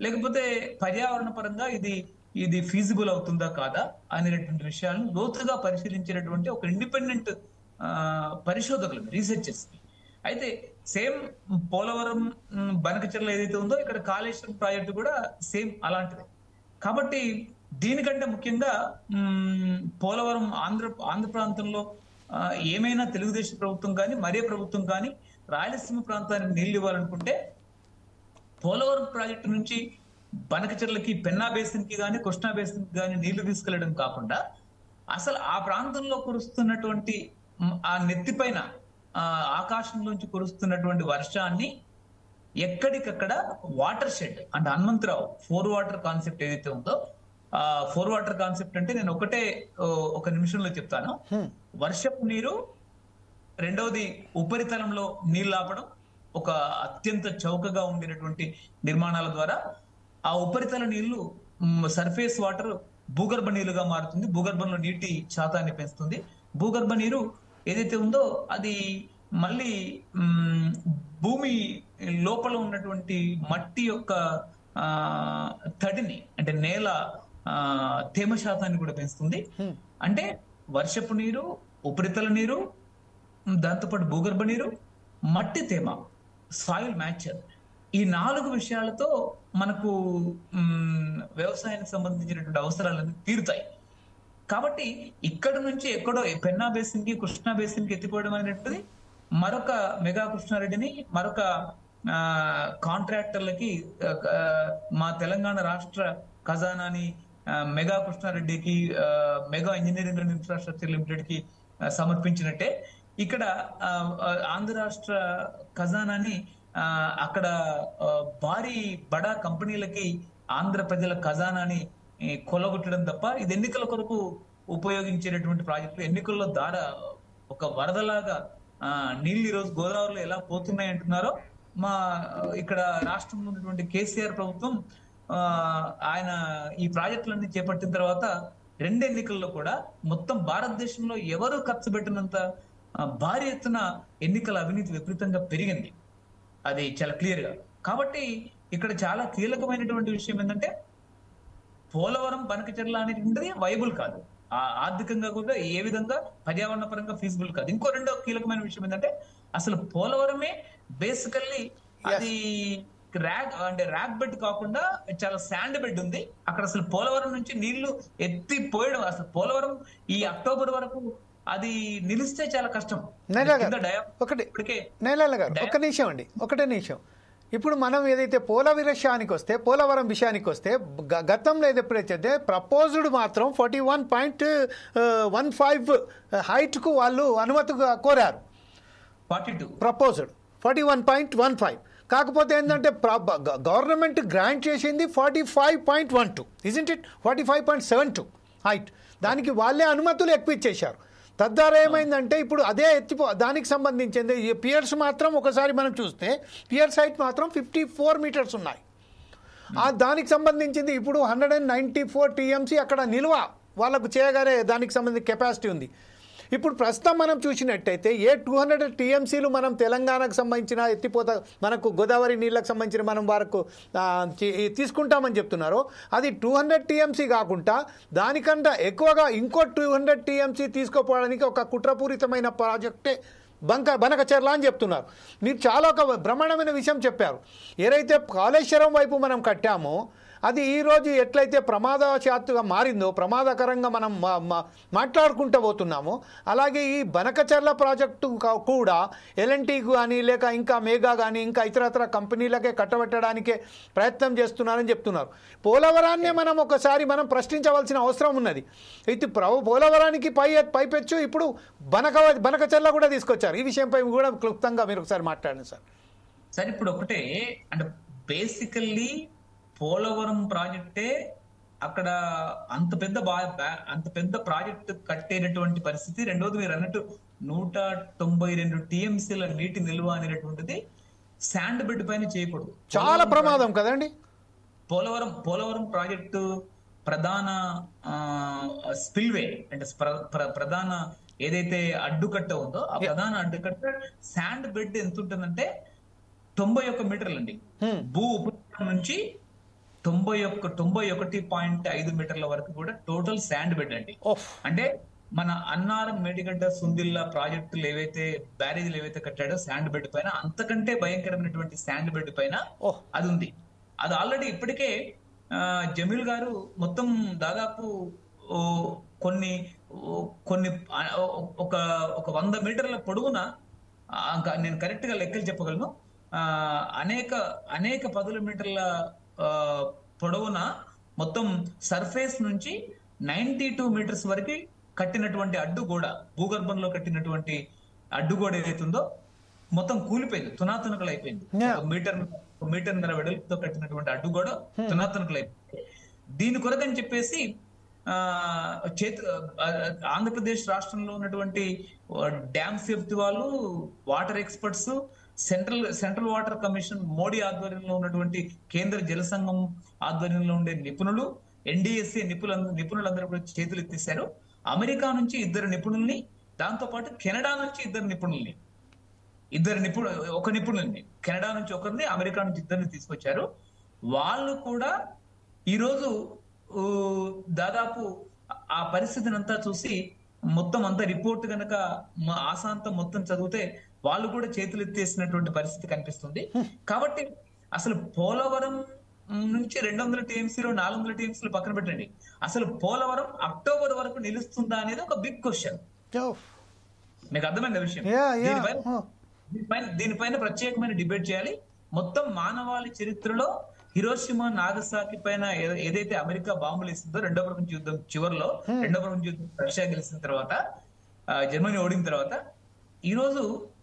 లేకపోతే పర్యావరణ పరంగా ఇది ఫీజిబుల్ అవుతుందా కాదా అనేటువంటి విషయాలను లోతుగా పరిశీలించినటువంటి ఒక ఇండిపెండెంట్ పరిశోధకులు, రీసెర్చర్స్. అయితే సేమ్ పోలవరం బనకచెర్ల ఏదైతే ఉందో ఇక్కడ కాళేశ్వరం ప్రాజెక్టు కూడా సేమ్ అలాంటిది. కాబట్టి దీనికంటే ముఖ్యంగా పోలవరం ఆంధ్ర ప్రాంతంలో ఏమైనా తెలుగుదేశం ప్రభుత్వం కానీ మరే ప్రభుత్వం కానీ రాయలసీమ ప్రాంతానికి నీళ్లు ఇవ్వాలనుకుంటే పోలవరం ప్రాజెక్టు నుంచి బనకచెర్లకి, పెన్నా బేసిన్ కి కానీ కృష్ణా బేసిన్ కి కానీ నీళ్లు తీసుకెళ్లడం కాకుండా అసలు ఆ ప్రాంతంలో కురుస్తున్నటువంటి ఆ నెత్తిపైన ఆకాశంలోంచి కురుస్తున్నటువంటి వర్షాన్ని ఎక్కడికక్కడ వాటర్ షెడ్ అంటే హనుమంతరావు 4 వాటర్ కాన్సెప్ట్ ఏదైతే ఉందో, 4 వాటర్ కాన్సెప్ట్ అంటే నేను ఒక నిమిషంలో చెప్తాను. వర్షపు నీరు, రెండవది ఉపరితలంలో నీళ్లు ఆపడం, ఒక అత్యంత చౌకగా ఉండేటటువంటి నిర్మాణాల ద్వారా ఆ ఉపరితల నీళ్లు సర్ఫేస్ వాటర్ భూగర్భ నీళ్లుగా మారుతుంది, భూగర్భంలో నీటి శాతాన్ని పెంచుతుంది. భూగర్భ నీరు ఏదైతే ఉందో అది మళ్ళీ భూమి లోపల ఉన్నటువంటి మట్టి యొక్క తడిని అంటే నేల తేమ శాతాన్ని కూడా పెంచుతుంది. అంటే వర్షపు నీరు, ఉపరితల నీరు, దాంతోపాటు భూగర్భ నీరు, మట్టి తేమ, సాయిల్ మ్యాచర్, ఈ 4 విషయాలతో మనకు వ్యవసాయానికి సంబంధించినటువంటి అవసరాలన్నీ తీరుతాయి. కాబట్టి ఇక్కడ నుంచి ఎక్కడో పెన్నా బేసిన్ కి కృష్ణా బేసిన్ కి ఎత్తిపోవడం అనేటువంటిది మరొక మెగా కృష్ణారెడ్డిని, మరొక కాంట్రాక్టర్లకి, మా తెలంగాణ రాష్ట్ర ఖజానాని మెగా కృష్ణారెడ్డికి, mega engineering and infrastructure limited కి సమర్పించినట్టే ఇక్కడ ఆంధ్ర రాష్ట్ర ఖజానాని అక్కడ భారీ బడా కంపెనీలకి ఆంధ్ర ప్రజల ఖజానాని కొలగొట్టడం తప్ప ఇది ఎన్నికల కొరకు ఉపయోగించేటటువంటి ప్రాజెక్టులు. ఎన్నికల్లో ఒక వరదలాగా నీళ్ళు ఈరోజు గోదావరిలో ఎలా పోతున్నాయి అంటున్నారో, మా ఇక్కడ రాష్ట్రంలో ఉన్నటువంటి కేసీఆర్ ప్రభుత్వం ఆయన ఈ ప్రాజెక్టులన్నీ చేపట్టిన తర్వాత 2 ఎన్నికల్లో కూడా మొత్తం భారతదేశంలో ఎవరు ఖర్చు పెట్టినంత భారీ ఎత్తున ఎన్నికల అవినీతి విపరీతంగా పెరిగింది. అది చాలా క్లియర్ గా. కాబట్టి ఇక్కడ చాలా కీలకమైనటువంటి విషయం ఏంటంటే పోలవరం బనకచెర్ల అనేటువంటిది వైబుల్ కాదు, ఆర్థికంగా కూడా ఏ విధంగా పర్యావరణ పరంగా ఫీజిబుల్ కాదు. ఇంకో రెండో కీలకమైన విషయం ఏంటంటే అసలు పోలవరమే బేసికల్లీ అది ర్యాక్ బెడ్ కాకుండా చాలా శాండ్ బెడ్ ఉంది అక్కడ. అసలు పోలవరం నుంచి నీళ్లు ఎత్తిపోయడం, అసలు పోలవరం ఈ అక్టోబర్ వరకు అది నిలిస్తే చాలా కష్టం. ఒకటే నిమిషం. ఇప్పుడు మనం ఏదైతే పోలవరం విషయానికి వస్తే గతంలో ఏదైతే ప్రపోజ్డ్ మాత్రం 41.15 హైట్కు వాళ్ళు అనుమతి కోరారు. 42 ప్రపోజ్డ్ 41.15. కాకపోతే ఏంటంటే గవర్నమెంట్ గ్రాంట్ చేసింది 45.12, ఇజంట్ ఇట్ 45.72 హైట్. దానికి వాళ్ళే అనుమతులు ఎక్కువ ఇచ్చేశారు. తద్వారా ఏమైందంటే ఇప్పుడు అదే దానికి సంబంధించింది పియర్స్ మాత్రం ఒకసారి మనం చూస్తే పియర్స్ హైట్ మాత్రం 54 మీటర్స్ ఉన్నాయి. దానికి సంబంధించింది ఇప్పుడు 194 TMC అక్కడ నిల్వ వాళ్ళకు చేయగానే దానికి సంబంధించిన కెపాసిటీ ఉంది. ఇప్పుడు ప్రస్తుతం మనం చూసినట్టయితే 200 TMCలు మనం తెలంగాణకు సంబంధించిన ఎత్తిపోత మనకు గోదావరి నీళ్ళకు సంబంధించిన మనం వరకు తీసుకుంటామని చెప్తున్నారు. అది 200 TMC కాకుండా దానికంటే ఎక్కువగా ఇంకో 200 TMC తీసుకోపోవడానికి ఒక కుట్రపూరితమైన ప్రాజెక్టే బనకచెర్ల అని చెప్తున్నారు. మీరు చాలా ఒక బ్రహ్మాండమైన విషయం చెప్పారు. ఏదైతే కాళేశ్వరం వైపు మనం కట్టామో అది ఈరోజు ఎట్లయితే ప్రమాదశాత్తుగా మారిందో, ప్రమాదకరంగా మనం మాట్లాడుకుంటూ పోతున్నామో, అలాగే ఈ బనకచెర్ల ప్రాజెక్టు కూడా ఎల్ఎన్టీ కానీ లేక ఇంకా మేఘా కానీ ఇంకా ఇతరత్ర కంపెనీలకే కట్టబెట్టడానికే ప్రయత్నం చేస్తున్నారని చెప్తున్నారు. పోలవరాన్నే మనం ఒకసారి ప్రశ్నించవలసిన అవసరం ఉన్నది. అయితే పోలవరానికి పైపెచ్చు ఇప్పుడు బనకచెర్ల కూడా తీసుకొచ్చారు. ఈ విషయంపై కూడా క్లుప్తంగా మీరు ఒకసారి మాట్లాడండి సార్. సార్ ఇప్పుడు ఒకటే అంటే బేసికల్లీ పోలవరం ప్రాజెక్టే అక్కడ అంత పెద్ద ప్రాజెక్ట్ కట్టేటటువంటి పరిస్థితి. రెండోది మీరు అన్నట్టు 192 TMCల నీటి నిల్వ అనేటువంటిది శాండ్ బెడ్ పైన చేయకూడదు. చాలా ప్రమాదం కదండి. పోలవరం ప్రాజెక్టు ప్రధాన స్పిల్వే అంటే ప్రధాన ఏదైతే అడ్డుకట్ట ఉందో ఆ ప్రధాన అడ్డుకట్ట శాండ్ బెడ్ ఎంత ఉంటుందంటే 91 మీటర్లు అండి. భూ ఉపరితలం నుంచి 91.5 మీటర్ల వరకు కూడా టోటల్ శాండ్ బెడ్ అండి. అంటే మన అన్నారం, మేడిగడ్డ, సుందిల్లా ప్రాజెక్టులు ఏవైతే బ్యారేజీలు ఏవైతే కట్టాడో శాండ్ బెడ్ పైన అంతకంటే భయంకరమైనటువంటి శాండ్ బెడ్ పైన అది ఉంది. అది ఆల్రెడీ ఇప్పటికే జమీల్ గారు మొత్తం దాదాపు కొన్ని ఒక 100 మీటర్ల పొడవున, నేను కరెక్ట్ గా లెక్కలు చెప్పగలను, అనేక పదుల మీటర్ల పొడవున మొత్తం సర్ఫేస్ నుంచి 92 మీటర్స్ వరకు కట్టినటువంటి అడ్డుగోడ, భూగర్భంలో కట్టినటువంటి అడ్డుగోడ ఏదైతుందో మొత్తం కూలిపోయింది, తునాతునకలు అయిపోయింది. మీటర్న్నర వెడల్పుతో కట్టినటువంటి అడ్డుగోడ తునాతునకలు అయిపోయింది. దీని కొరకని చెప్పేసి ఆంధ్రప్రదేశ్ రాష్ట్రంలో ఉన్నటువంటి డ్యామ్ సేఫ్టీ వాళ్ళు, water experts, central water commission Modi ఆధ్వర్యంలో ఉన్నటువంటి కేంద్ర జల సంఘం ఆధ్వర్యంలో ఉండే నిపుణులు, NDSA నిపుణులందరూ కూడా చేతులు ఎత్తేశారు. అమెరికా నుంచి 2 నిపుణుల్ని, దాంతో పాటు కెనడా నుంచి 2 నిపుణుల్ని, ఒక నిపుణుల్ని కెనడా నుంచి ఒకరిని, అమెరికా నుంచి 2 తీసుకొచ్చారు. వాళ్ళు కూడా ఈరోజు దాదాపు ఆ పరిస్థితిని అంతా చూసి మొత్తం అంతా రిపోర్ట్ కనుక ఆశాంతం మొత్తం చదివితే వాళ్ళు కూడా చేతులు ఎత్తేసినటువంటి పరిస్థితి కనిపిస్తుంది. కాబట్టి అసలు పోలవరం నుంచి 200 TMCలు 400 TMCలు పక్కన పెట్టండి, అసలు పోలవరం అక్టోబర్ వరకు నిలుస్తుందా అనేది ఒక బిగ్ క్వశ్చన్. మీకు అర్థమైన విషయం. దీనిపైన ప్రత్యేకమైన డిబేట్ చేయాలి. మొత్తం మానవాళి చరిత్రలో హిరోషిమా, నాగసాకి పైన ఏదైతే అమెరికా బాంబులు ఇస్తుందో రెండో ప్రపంచ యుద్ధం చివరిలో, రెండో ప్రపంచ యుద్ధం రష్యా గెలిచిన తర్వాత, జర్మనీ ఓడిన తర్వాత, ఈరోజు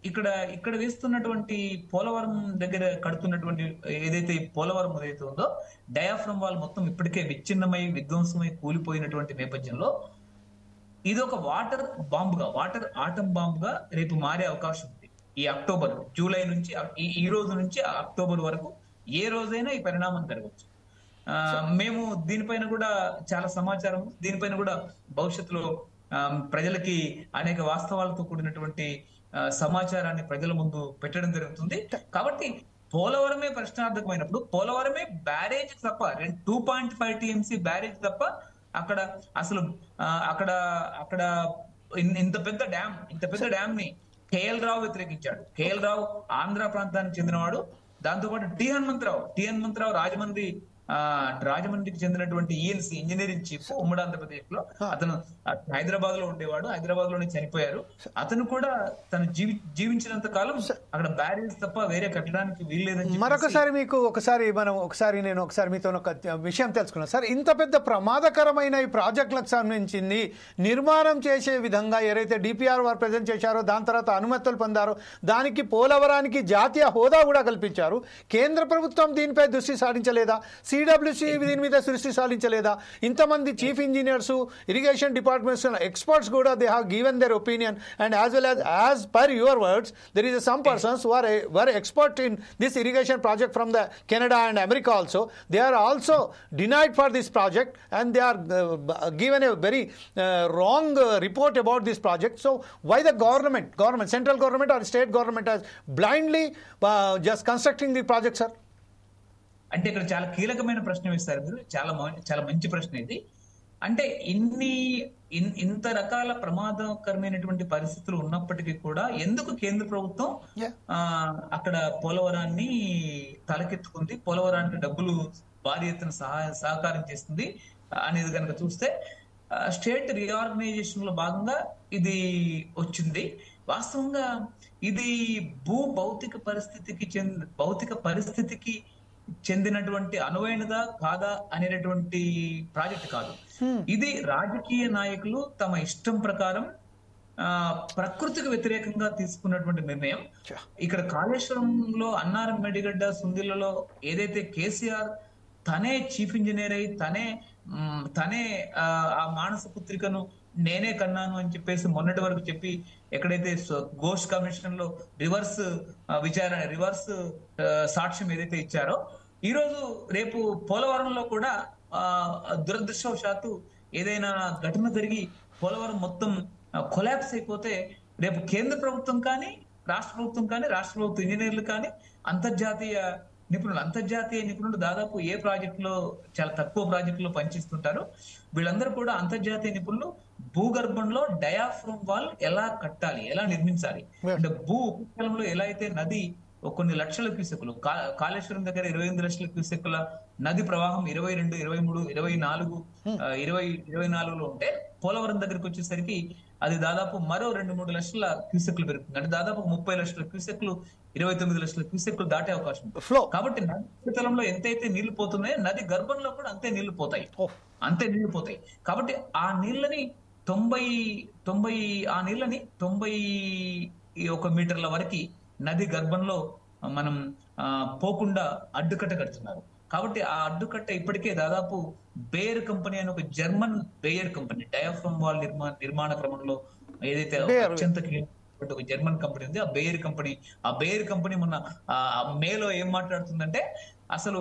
ఇక్కడ వేస్తున్నటువంటి పోలవరం దగ్గర కడుతున్నటువంటి ఏదైతే పోలవరం ఏదైతే ఉందో డయాఫ్రమ్ వాల్ మొత్తం ఇప్పటికే విచ్ఛిన్నమై విధ్వంసమై కూలిపోయినటువంటి నేపథ్యంలో ఇది ఒక వాటర్ ఆటం బాంబుగా రేపు మారే అవకాశం ఉంది. ఈ అక్టోబర్, జూలై నుంచి ఈ రోజు నుంచి అక్టోబర్ వరకు ఏ రోజైనా ఈ పరిణామం జరగవచ్చు. మేము దీనిపైన కూడా చాలా సమాచారం, దీనిపైన కూడా భవిష్యత్తులో ప్రజలకి అనేక వాస్తవాలతో కూడినటువంటి సమాచారాన్ని ప్రజల ముందు పెట్టడం జరుగుతుంది. కాబట్టి పోలవరమే ప్రశ్నార్థకమైనప్పుడు పోలవరమే బ్యారేజ్ తప్ప 2.5 TMC బ్యారేజ్ తప్ప అక్కడ అసలు అక్కడ అక్కడ ఇంత పెద్ద డ్యామ్ ని కేఎల్ రావు వ్యతిరేకించాడు. కేఎల్ రావు ఆంధ్ర ప్రాంతానికి చెందినవాడు. దాంతోపాటు టి హనుమంతరావు రాజమండ్రికి చెందినటువంటి ఈఎన్సీ ఇంజనీరింగ్ చీఫ్ ఉమ్మడి ఆంధ్రప్రదేశ్ లో. అతను హైదరాబాద్ లో ఉండేవాడు, హైదరాబాద్ లోనే చనిపోయారు. అతను కూడా తను జీవించినంత కాలం అక్కడ బ్యారేజ్ తప్ప వేరే కట్టడానికి వీల్లేదని. మరొకసారి మీకు నేను మీతో ఒక విషయం తెలుసుకున్నాను సార్. ఇంత పెద్ద ప్రమాదకరమైన ఈ ప్రాజెక్టులకు సంబంధించింది నిర్మాణం చేసే విధంగా ఏదైతే డిపిఆర్ వారు ప్రజెంట్ చేశారో, దాని తర్వాత అనుమతులు పొందారో, దానికి పోలవరానికి జాతీయ హోదా కూడా కల్పించారు. కేంద్ర ప్రభుత్వం దీనిపై దృష్టి సారించలేదా? సిడబ్ల్యూసి దీని మీద దృష్టి సారించలేదా? ఇంతమంది chief engineers, irrigation departments experts కూడా they have given their opinion, and as per your words there is some persons who were expert in this irrigation project from the Canada and America also. They are also denied for this project, and they are given a very wrong report about this project. So why the government, central government or state government has blindly just constructing the project, sir? అంటే ఇక్కడ చాలా కీలకమైన ప్రశ్న వేస్తారు మీరు. చాలా మంచి ప్రశ్న ఇది. అంటే ఇంత రకాల ప్రమాదకరమైనటువంటి పరిస్థితులు ఉన్నప్పటికీ కూడా ఎందుకు కేంద్ర ప్రభుత్వం అక్కడ పోలవరాన్ని తలకెత్తుకుంది, పోలవరానికి డబ్బులు భారీ ఎత్తున సహకారం చేస్తుంది అనేది కనుక చూస్తే, స్టేట్ రీఆర్గనైజేషన్ లో భాగంగా ఇది వచ్చింది. వాస్తవంగా ఇది భౌతిక పరిస్థితికి చెందినటువంటి అనువైనదా కాదా అనేటటువంటి ప్రాజెక్ట్ కాదు. ఇది రాజకీయ నాయకులు తమ ఇష్టం ప్రకారం ప్రకృతికి వ్యతిరేకంగా తీసుకున్నటువంటి నిర్ణయం. ఇక్కడ కాళేశ్వరంలో అన్నారం, మేడిగడ్డ, సుందిళ్లలో ఏదైతే కేసీఆర్ తనే చీఫ్ ఇంజనీర్ అయి తనే ఆ మానస పుత్రికను నేనే కన్నాను అని చెప్పేసి మొన్నటి వరకు చెప్పి, ఎక్కడైతే ఘోష్ కమిషన్ లో రివర్స్ సాక్ష్యం ఏదైతే ఇచ్చారో, ఈ రోజు రేపు పోలవరంలో కూడా దురదృష్టవశాత్తు ఏదైనా ఘటన జరిగి పోలవరం మొత్తం కొలాప్స్ అయిపోతే, రేపు కేంద్ర ప్రభుత్వం కానీ రాష్ట్ర ప్రభుత్వ ఇంజనీర్లు కానీ అంతర్జాతీయ నిపుణులు దాదాపు ఏ ప్రాజెక్టులో చాలా తక్కువ ప్రాజెక్టులో పనిచేస్తుంటారు. వీళ్ళందరూ కూడా అంతర్జాతీయ నిపుణులు భూగర్భంలో డయాఫ్రమ్ వాల్ ఎలా కట్టాలి, ఎలా నిర్మించాలి, అంటే భూ ఉపరితలంలో ఎలా అయితే నది కొన్ని లక్షల క్యూసెక్కులు, కాళేశ్వరం దగ్గర 28 లక్షల క్యూసెక్కుల నది ప్రవాహం 22, 23, 24, 24లో ఉంటే, పోలవరం దగ్గరకు వచ్చేసరికి అది దాదాపు మరో 2-3 లక్షల క్యూసెక్లు పెరుగుతుంది. అంటే దాదాపు 30 లక్షల క్యూసెక్లు, 29 లక్షల క్యూసెక్లు దాటే అవకాశం ఉంది. కాబట్టి నది ఉపరితలంలో ఎంతైతే నీళ్లు పోతున్నాయో నది గర్భంలో కూడా అంతే నీళ్లు పోతాయి. కాబట్టి ఆ నీళ్ళని 91 మీటర్ల వరకు నది గర్భంలో మనం పోకుండా అడ్డుకట్ట కడుతున్నారు. కాబట్టి ఆ అడ్డుకట్ట ఇప్పటికే దాదాపు బేయర్ కంపెనీ అని ఒక German Bayer company diaphragm wall నిర్మాణ క్రమంలో ఏదైతే అత్యంత ఒక జర్మన్ కంపెనీ ఉంది, ఆ బేయర్ కంపెనీ మొన్న మేలో ఏం మాట్లాడుతుందంటే, అసలు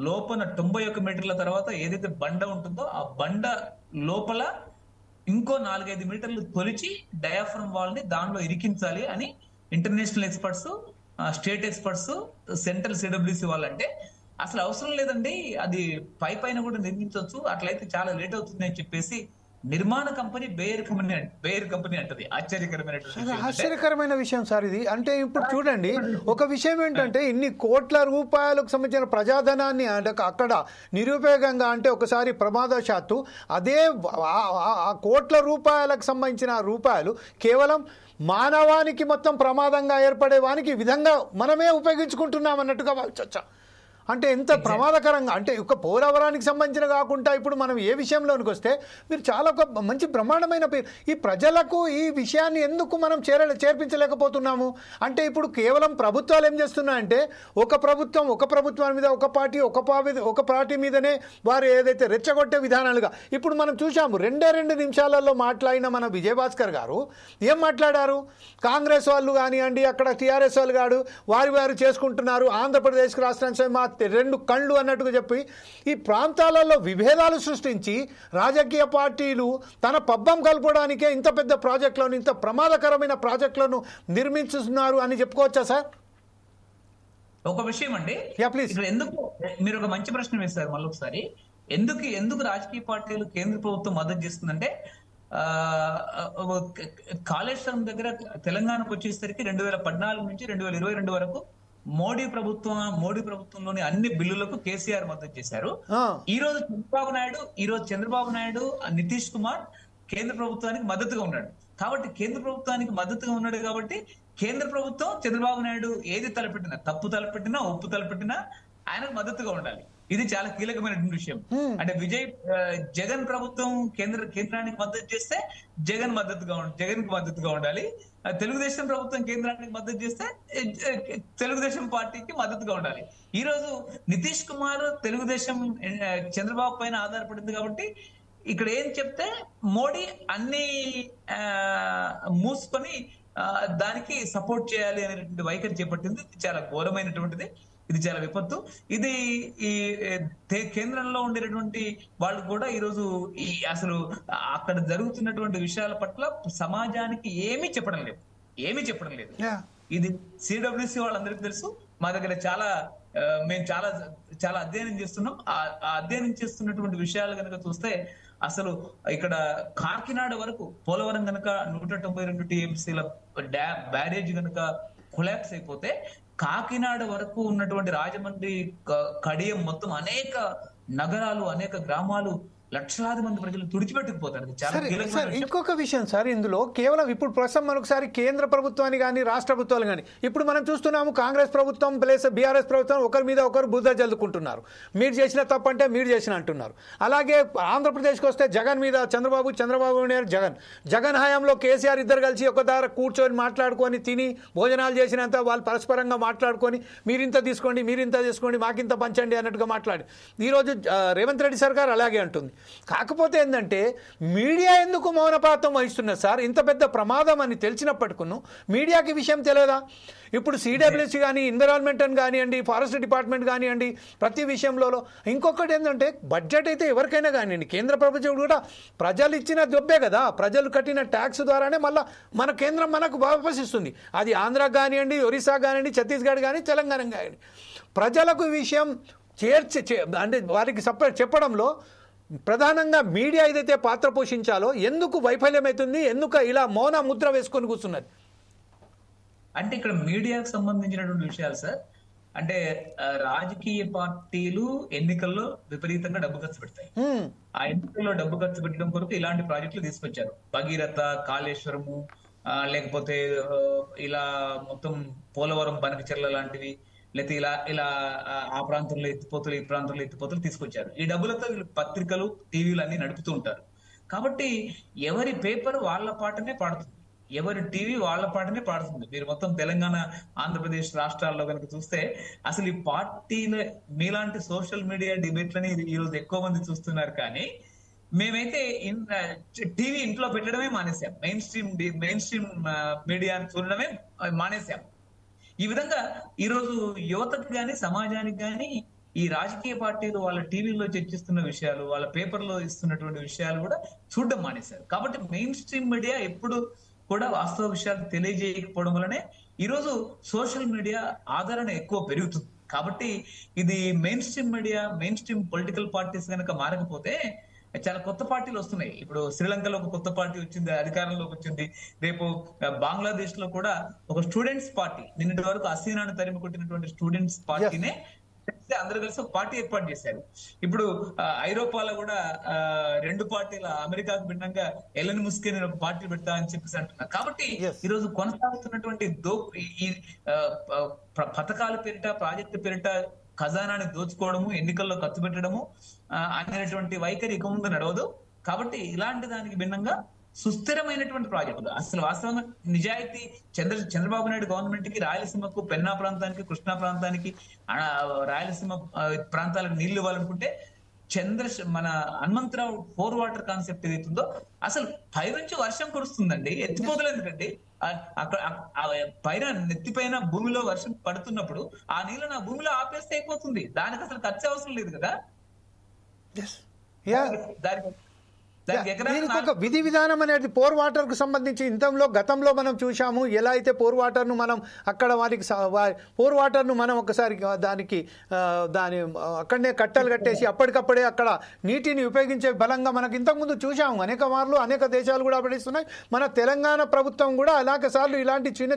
లోపల 91 మీటర్ల తర్వాత ఏదైతే బండ ఉంటుందో ఆ బండ లోపల ఇంకో 4-5 మీటర్లు తొలిచి డయాఫ్రమ్ వాల్ ని దానిలో ఇరికించాలి అని international experts, state experts, central CWC వాళ్ళంటే, అసలు అవసరం లేదండి, అది పైన కూడా నిర్మించవచ్చు, అట్లయితే చాలా లేట్ అవుతుంది అని చెప్పేసి నిర్మాణ కంపెనీ బేయర్ కంపెనీ అంటది. ఆశ్చర్యకరమైన విషయం సార్ ఇది. అంటే ఇప్పుడు చూడండి, ఒక విషయం ఏంటంటే, ఇన్ని కోట్ల రూపాయలకు సంబంధించిన ప్రజాధనాన్ని అక్కడ నిరుపయోగంగా, అంటే ఒకసారి ప్రమాదశాత్తు అదే ఆ కోట్ల రూపాయలకు సంబంధించిన రూపాయలు కేవలం మానవానికి మొత్తం ప్రమాదంగా ఏర్పడే వానికి విధంగా మనమే ఉపయోగించుకుంటున్నాం అన్నట్టుగా చర్చ. అంటే ఎంత ప్రమాదకరంగా, అంటే ఒక పోలవరానికి సంబంధించిన కాకుండా ఇప్పుడు మనం ఏ విషయంలోనికి వస్తే, మీరు చాలా ఒక మంచి బ్రహ్మాండమైన పేరు, ఈ ప్రజలకు ఈ విషయాన్ని ఎందుకు మనం చేర్పించలేకపోతున్నాము? అంటే ఇప్పుడు కేవలం ప్రభుత్వాలు ఏం చేస్తున్నాయంటే, ఒక ప్రభుత్వం మీద ఒక పార్టీ మీదనే వారు ఏదైతే రెచ్చగొట్టే విధానాలుగా ఇప్పుడు మనం చూసాము. 2 నిమిషాలలో మాట్లాడిన మన విజయభాస్కర్ గారు ఏం మాట్లాడారు? కాంగ్రెస్ వాళ్ళు కానివ్వండి, అక్కడ టీఆర్ఎస్ వాళ్ళు కాదు, వారు చేసుకుంటున్నారు, ఆంధ్రప్రదేశ్కి రాష్ట్రానికి మా 2 కళ్ళు అన్నట్టుగా చెప్పి ఈ ప్రాంతాలలో విభేదాలు సృష్టించి రాజకీయ పార్టీలు తన పబ్బం కలపడానికే ఇంత పెద్ద ప్రాజెక్టులను, ఇంత ప్రమాదకరమైన ప్రాజెక్టులను నిర్మించుతున్నారు అని చెప్పుకోవచ్చా సార్? ఒక విషయం అండి, Yeah, please. ఇక్కడ ఎందుకు మీరు ఒక మంచి ప్రశ్న వేశారు మళ్ళీ ఒకసారి. ఎందుకు రాజకీయ పార్టీలు కేంద్ర ప్రభుత్వం మద్దతు చేస్తుందంటే కాళేశ్వరం దగ్గర తెలంగాణకు వచ్చేసరికి 2014 నుంచి 2022 వరకు మోడీ ప్రభుత్వంలోని అన్ని బిల్లులకు కేసీఆర్ మద్దతు చేశారు. ఈ రోజు చంద్రబాబు నాయుడు నితీష్ కుమార్ కేంద్ర ప్రభుత్వానికి మద్దతుగా ఉన్నాడు. కాబట్టి కేంద్ర ప్రభుత్వానికి మద్దతుగా ఉన్నాడు కాబట్టి కేంద్ర ప్రభుత్వం చంద్రబాబు నాయుడు ఏది తలపెట్టినా, తప్పు తలపెట్టినా, ఒప్పు తలపెట్టినా ఆయనకు మద్దతుగా ఉండాలి. ఇది చాలా కీలకమైనటువంటి విషయం. అంటే జగన్ ప్రభుత్వం కేంద్రానికి మద్దతు చేస్తే జగన్ కి మద్దతుగా ఉండాలి. తెలుగుదేశం ప్రభుత్వం కేంద్రానికి మద్దతు చేస్తే తెలుగుదేశం పార్టీకి మద్దతుగా ఉండాలి. ఈ రోజు నితీష్ కుమార్ తెలుగుదేశం చంద్రబాబు పైన ఆధారపడింది కాబట్టి ఇక్కడ ఏం చెప్తే మోడీ అన్ని మూసుకొని దానికి సపోర్ట్ చేయాలి అనేటువంటి వైఖరి చేపట్టింది. ఇది చాలా ఘోరమైనటువంటిది, ఇది చాలా విపత్తు. ఇది ఈ కేంద్రంలో ఉండేటటువంటి వాళ్ళు కూడా ఈరోజు అసలు అక్కడ జరుగుతున్నటువంటి విషయాల పట్ల సమాజానికి ఏమీ చెప్పడం లేదు. ఇది సిడబ్ల్యూసి వాళ్ళందరికీ తెలుసు. మా దగ్గర మేము చాలా అధ్యయనం చేస్తున్నాం. ఆ అధ్యయనం చేస్తున్నటువంటి విషయాలు కనుక చూస్తే అసలు ఇక్కడ కాకినాడ వరకు పోలవరం కనుక 192 టీఎంసీల బ్యారేజ్ కనుక కొలాప్స్ అయిపోతే కాకినాడ వరకు ఉన్నటువంటి రాజమండ్రి కడియం మొత్తం అనేక నగరాలు, అనేక గ్రామాలు, లక్షలాది మంది ప్రజలు తుడిచిపెట్టుకుపోతారు. ఇంకొక విషయం సార్, ఇందులో కేవలం ఇప్పుడు ప్రస్తుతం మనొకసారి కేంద్ర ప్రభుత్వాన్ని కానీ రాష్ట్ర ప్రభుత్వాలు కానీ ఇప్పుడు మనం చూస్తున్నాము, కాంగ్రెస్ ప్రభుత్వం ప్లస్ బీఆర్ఎస్ ప్రభుత్వం ఒకరి మీద ఒకరు బుద్ధ జల్లుకుంటున్నారు. మీరు చేసిన తప్పంటే మీరు చేసిన అంటున్నారు. అలాగే ఆంధ్రప్రదేశ్కి వస్తే జగన్ మీద చంద్రబాబు జగన్ హయాంలో కేసీఆర్ ఇద్దరు కలిసి ఒక దగ్గర కూర్చొని మాట్లాడుకొని తిని భోజనాలు చేసినంత వాళ్ళు పరస్పరంగా మాట్లాడుకొని మీరింత తీసుకోండి, మీరింత తీసుకోండి, మాకింత పంచండి అన్నట్టుగా మాట్లాడి ఈరోజు రేవంత్ రెడ్డి సర్కార్ అలాగే అంటుంది. కాకపోతే ఏంటంటే మీడియా ఎందుకు మౌనపాత్రం వహిస్తున్నారు సార్? ఇంత పెద్ద ప్రమాదం అని తెలిసినప్పటికీ మీడియాకి విషయం తెలియదా? ఇప్పుడు సిడబ్ల్యూసి కానీ, ఎన్విరాన్మెంట్ అని కానివ్వండి, ఫారెస్ట్ డిపార్ట్మెంట్ కానివ్వండి, ప్రతి విషయంలో ఇంకొకటి ఏంటంటే బడ్జెట్ అయితే ఎవరికైనా కానివ్వండి, కేంద్ర ప్రభుత్వం కూడా ప్రజలు ఇచ్చిన దొబ్బే కదా, ప్రజలు కట్టిన ట్యాక్స్ ద్వారానే మళ్ళీ మన కేంద్రం మనకు వాపసిస్తుంది. అది ఆంధ్రాకి కానివ్వండి, ఒరిస్సా కానివ్వండి, ఛత్తీస్గఢ్ కానీ, తెలంగాణ కానివ్వండి. ప్రజలకు విషయం అంటే వారికి చెప్పడంలో ప్రధానంగా మీడియా ఏదైతే పాత్ర పోషించాలో ఎందుకు వైఫల్యమవుతుంది? ఎందుకు ఇలా మౌన ముద్ర వేసుకొని కూర్చున్నది? అంటే ఇక్కడ మీడియాకు సంబంధించినటువంటి విషయాలు సార్, అంటే రాజకీయ పార్టీలు ఎన్నికల్లో విపరీతంగా డబ్బు ఖర్చు పెడతాయి. ఆ ఎన్నికల్లో డబ్బు ఖర్చు పెట్టడం కొరకు ఇలాంటి ప్రాజెక్టులు తీసుకొచ్చారు. భగీరథ, కాళేశ్వరము, లేకపోతే ఇలా మొత్తం పోలవరం, బనకచెర్ల లాంటివి, లేకపోతే ఇలా ఆ ప్రాంతంలో ఎత్తిపోతలు, ఈ ప్రాంతంలో ఎత్తిపోతలు తీసుకొచ్చారు. ఈ డబ్బులతో వీళ్ళు పత్రికలు, టీవీలు అన్ని నడుపుతూ ఉంటారు. కాబట్టి ఎవరి పేపర్ వాళ్ళ పాటనే పాడుతుంది, ఎవరి టీవీ వాళ్ళ పాటనే పాడుతుంది. మీరు మొత్తం తెలంగాణ, ఆంధ్రప్రదేశ్ రాష్ట్రాల్లో కనుక చూస్తే అసలు ఈ పార్టీల మీలాంటి సోషల్ మీడియా డిబేట్లని ఈరోజు ఎక్కువ మంది చూస్తున్నారు. కానీ మేమైతే టీవీ ఇంట్లో పెట్టడమే మానేసాం, మెయిన్ స్ట్రీమ్ మీడియాని చూడడమే మానేసాం. ఈ విధంగా ఈరోజు యువతకు కానీ, సమాజానికి కానీ ఈ రాజకీయ పార్టీలు వాళ్ళ టీవీలో చర్చిస్తున్న విషయాలు, వాళ్ళ పేపర్లో ఇస్తున్నటువంటి విషయాలు కూడా చూడడం మానేశారు. కాబట్టి మెయిన్ స్ట్రీమ్ మీడియా ఎప్పుడు కూడా వాస్తవ విషయాలు తెలియజేయకపోవడం వల్లనే ఈరోజు సోషల్ మీడియా ఆదరణ ఎక్కువ పెరుగుతుంది. కాబట్టి ఇది main stream media, main stream political parties కనుక మారకపోతే చాలా కొత్త పార్టీలు వస్తున్నాయి. ఇప్పుడు శ్రీలంకలో ఒక కొత్త పార్టీ వచ్చింది, అధికారంలోకి వచ్చింది. రేపు బంగ్లాదేశ్ లో కూడా ఒక స్టూడెంట్స్ పార్టీ, నిన్నటి వరకు హసీనాను తరిమి కొట్టినటువంటి స్టూడెంట్స్ పార్టీనే అందరూ కలిసి ఒక పార్టీ ఏర్పాటు చేశారు. ఇప్పుడు ఐరోపాలో కూడా 2 పార్టీల, అమెరికాకు భిన్నంగా ఎలన్ ముస్క్ అని ఒక పార్టీ పెడతా అని చెప్పేసి అంటున్నారు. కాబట్టి ఈరోజు కొనసాగుతున్నటువంటి ఈ పథకాల పేరిట, ప్రాజెక్టు పేరిట ఖజానాన్ని దోచుకోవడము, ఎన్నికల్లో ఖర్చు పెట్టడము అనేటువంటి వైఖరి ఇక ముందు నడవదు. కాబట్టి ఇలాంటి దానికి భిన్నంగా సుస్థిరమైనటువంటి ప్రాజెక్టులు, అసలు వాస్తవంగా నిజాయితీ చంద్రబాబు నాయుడు గవర్నమెంట్ కి రాయలసీమకు, పెన్నా ప్రాంతానికి, కృష్ణా ప్రాంతానికి, రాయలసీమ ప్రాంతాలకు నీళ్లు ఇవ్వాలనుకుంటే మన హనుమంతరావు 4 వాటర్ కాన్సెప్ట్ ఏదైతుందో అసలు పైనుంచి వర్షం కురుస్తుందండి, ఎత్తిపోతలు ఎందుకండి? అక్కడ పైన నెత్తిపైన భూమిలో వర్షం పడుతున్నప్పుడు ఆ నీళ్ళు నా భూమిలో ఆపేస్తే అయిపోతుంది, దానికి అసలు ఖర్చు అవసరం లేదు కదా. దీనికి ఒక విధి విధానం అనేది పోర్ వాటర్ కు సంబంధించి గతంలో మనం చూసాము. ఎలా అయితే పోర్ వాటర్ ను మనం అక్కడ పోర్ వాటర్ ను మనం ఒకసారి దానికి అక్కడనే కట్టలు కట్టేసి అప్పటికప్పుడే అక్కడ నీటిని ఉపయోగించే బలంగా మనకు ఇంతకుముందు చూసాము. అనేక మార్లు అనేక దేశాలు కూడా పడిస్తున్నాయి. మన తెలంగాణ ప్రభుత్వం కూడా అలాగే సార్లు ఇలాంటి చిన్న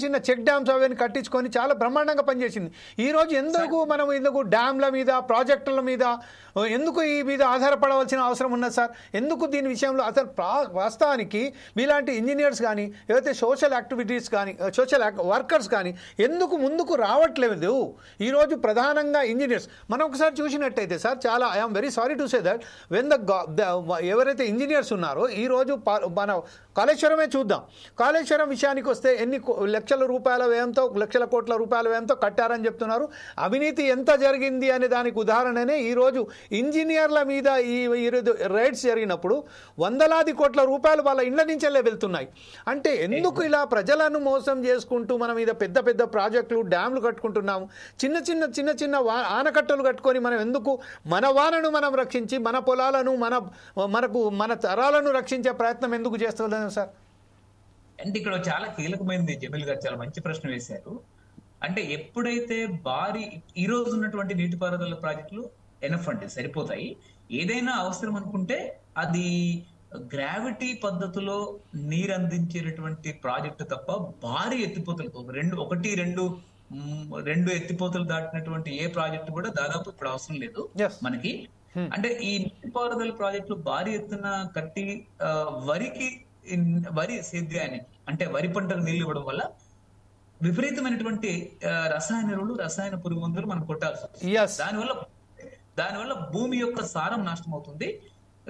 చిన్న చెక్ డ్యామ్స్ అవన్నీ కట్టించుకొని చాలా బ్రహ్మాండంగా పనిచేసింది. ఈ రోజు ఎందుకు డ్యామ్ల మీద ప్రాజెక్టుల మీద ఎందుకు ఈ మీద ఆధారపడవలసిన అవసరం ఉన్నది సార్? ఎందుకు దీని విషయంలో అసలు వాస్తవానికి మీలాంటి ఇంజనీర్స్ కానీ ఏవైతే సోషల్ యాక్టివిటీస్ కానీ సోషల్ వర్కర్స్ కానీ ఎందుకు ముందుకు రావట్లేదు? ఈరోజు ప్రధానంగా ఇంజనీర్స్ మనం ఒకసారి చూసినట్టయితే సార్, చాలా I'm very sorry to say that when ఎవరైతే ఇంజనీర్స్ ఉన్నారో ఈరోజు మన కాళేశ్వరమే చూద్దాం. కాళేశ్వరం విషయానికి వస్తే ఎన్ని లక్షల రూపాయల వ్యయంతో లక్షల కోట్ల రూపాయల వ్యయంతో కట్టారని చెప్తున్నారు. అవినీతి ఎంత జరిగింది అనే దానికి ఉదాహరణనే ఈరోజు ఇంజనీర్ల మీద ఈ రైడ్స్ జరిగినప్పుడు వందలాది కోట్ల రూపాయలు వాళ్ళ ఇండ్ల నుంచెల్లే వెళ్తున్నాయి. అంటే ఎందుకు ఇలా ప్రజలను మోసం చేసుకుంటూ మన మీద పెద్ద పెద్ద ప్రాజెక్టులు డ్యామ్లు కట్టుకుంటున్నాము? చిన్న చిన్న ఆనకట్టలు కట్టుకొని మనం ఎందుకు మన వానను మనం రక్షించి మన పొలాలను మన తరాలను రక్షించే ప్రయత్నం ఎందుకు చేస్తున్నాం సార్? అంటే ఇక్కడ చాలా కీలకమైనది జమీల్ గారు చాలా మంచి ప్రశ్న వేశారు. అంటే ఎప్పుడైతే ఈ రోజు ఉన్నటువంటి నీటిపారుదల ప్రాజెక్టులు ఎనఫ్ అండి, సరిపోతాయి. ఏదైనా అవసరం అనుకుంటే అది గ్రావిటీ పద్ధతిలో నీరు అందించేటటువంటి ప్రాజెక్టు తప్ప భారీ ఎత్తిపోతలతో రెండు ఎత్తిపోతలు దాటినటువంటి ఏ ప్రాజెక్టు కూడా దాదాపు ఇప్పుడు అవసరం లేదు మనకి. అంటే ఈ నీటిపారుదల ప్రాజెక్టులు భారీ ఎత్తున కట్టి వరి సేద్యానికి అంటే వరి పంటకు నీళ్లు ఇవ్వడం వల్ల విపరీతమైనటువంటి రసాయన ఎరువులు రసాయన పురుగు మందులు మనం కొట్టాల్సి వస్తుంది. దానివల్ల భూమి యొక్క సారం నాశనం అవుతుంది.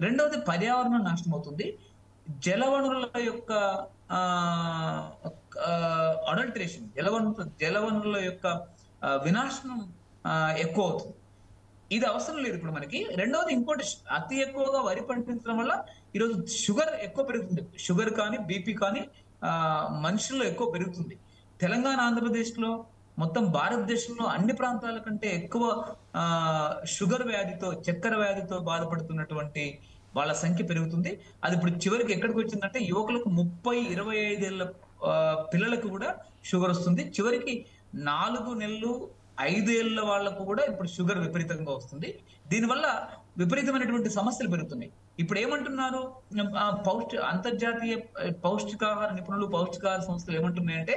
రెండవది పర్యావరణం నాశనం అవుతుంది. జలవనరుల యొక్క అడల్టరేషన్ జలవనరుల యొక్క వినాశనం ఎక్కువ అవుతుంది. ఇది అవసరం లేదు ఇప్పుడు మనకి. రెండవది ఇంకోటి, అతి ఎక్కువగా వరి పండించడం వల్ల ఈరోజు షుగర్ ఎక్కువ పెరుగుతుంది. షుగర్ కానీ బీపీ కానీ మనుషుల్లో ఎక్కువ పెరుగుతుంది. తెలంగాణ ఆంధ్రప్రదేశ్ లో మొత్తం భారతదేశంలో అన్ని ప్రాంతాల కంటే ఎక్కువ షుగర్ వ్యాధితో చక్కెర వ్యాధితో బాధపడుతున్నటువంటి వాళ్ళ సంఖ్య పెరుగుతుంది. అది ఇప్పుడు చివరికి ఎక్కడికి వచ్చిందంటే యువకులకు 30-25 ఏళ్ల పిల్లలకు కూడా షుగర్ వస్తుంది. చివరికి 4 నెలలు 5 ఏళ్ల వాళ్లకు కూడా ఇప్పుడు షుగర్ విపరీతంగా వస్తుంది. దీనివల్ల విపరీతమైనటువంటి సమస్యలు పెరుగుతున్నాయి. ఇప్పుడు ఏమంటున్నారు అంతర్జాతీయ పౌష్టికాహార నిపుణులు పౌష్టికాహార సంస్థలు ఏమంటున్నాయంటే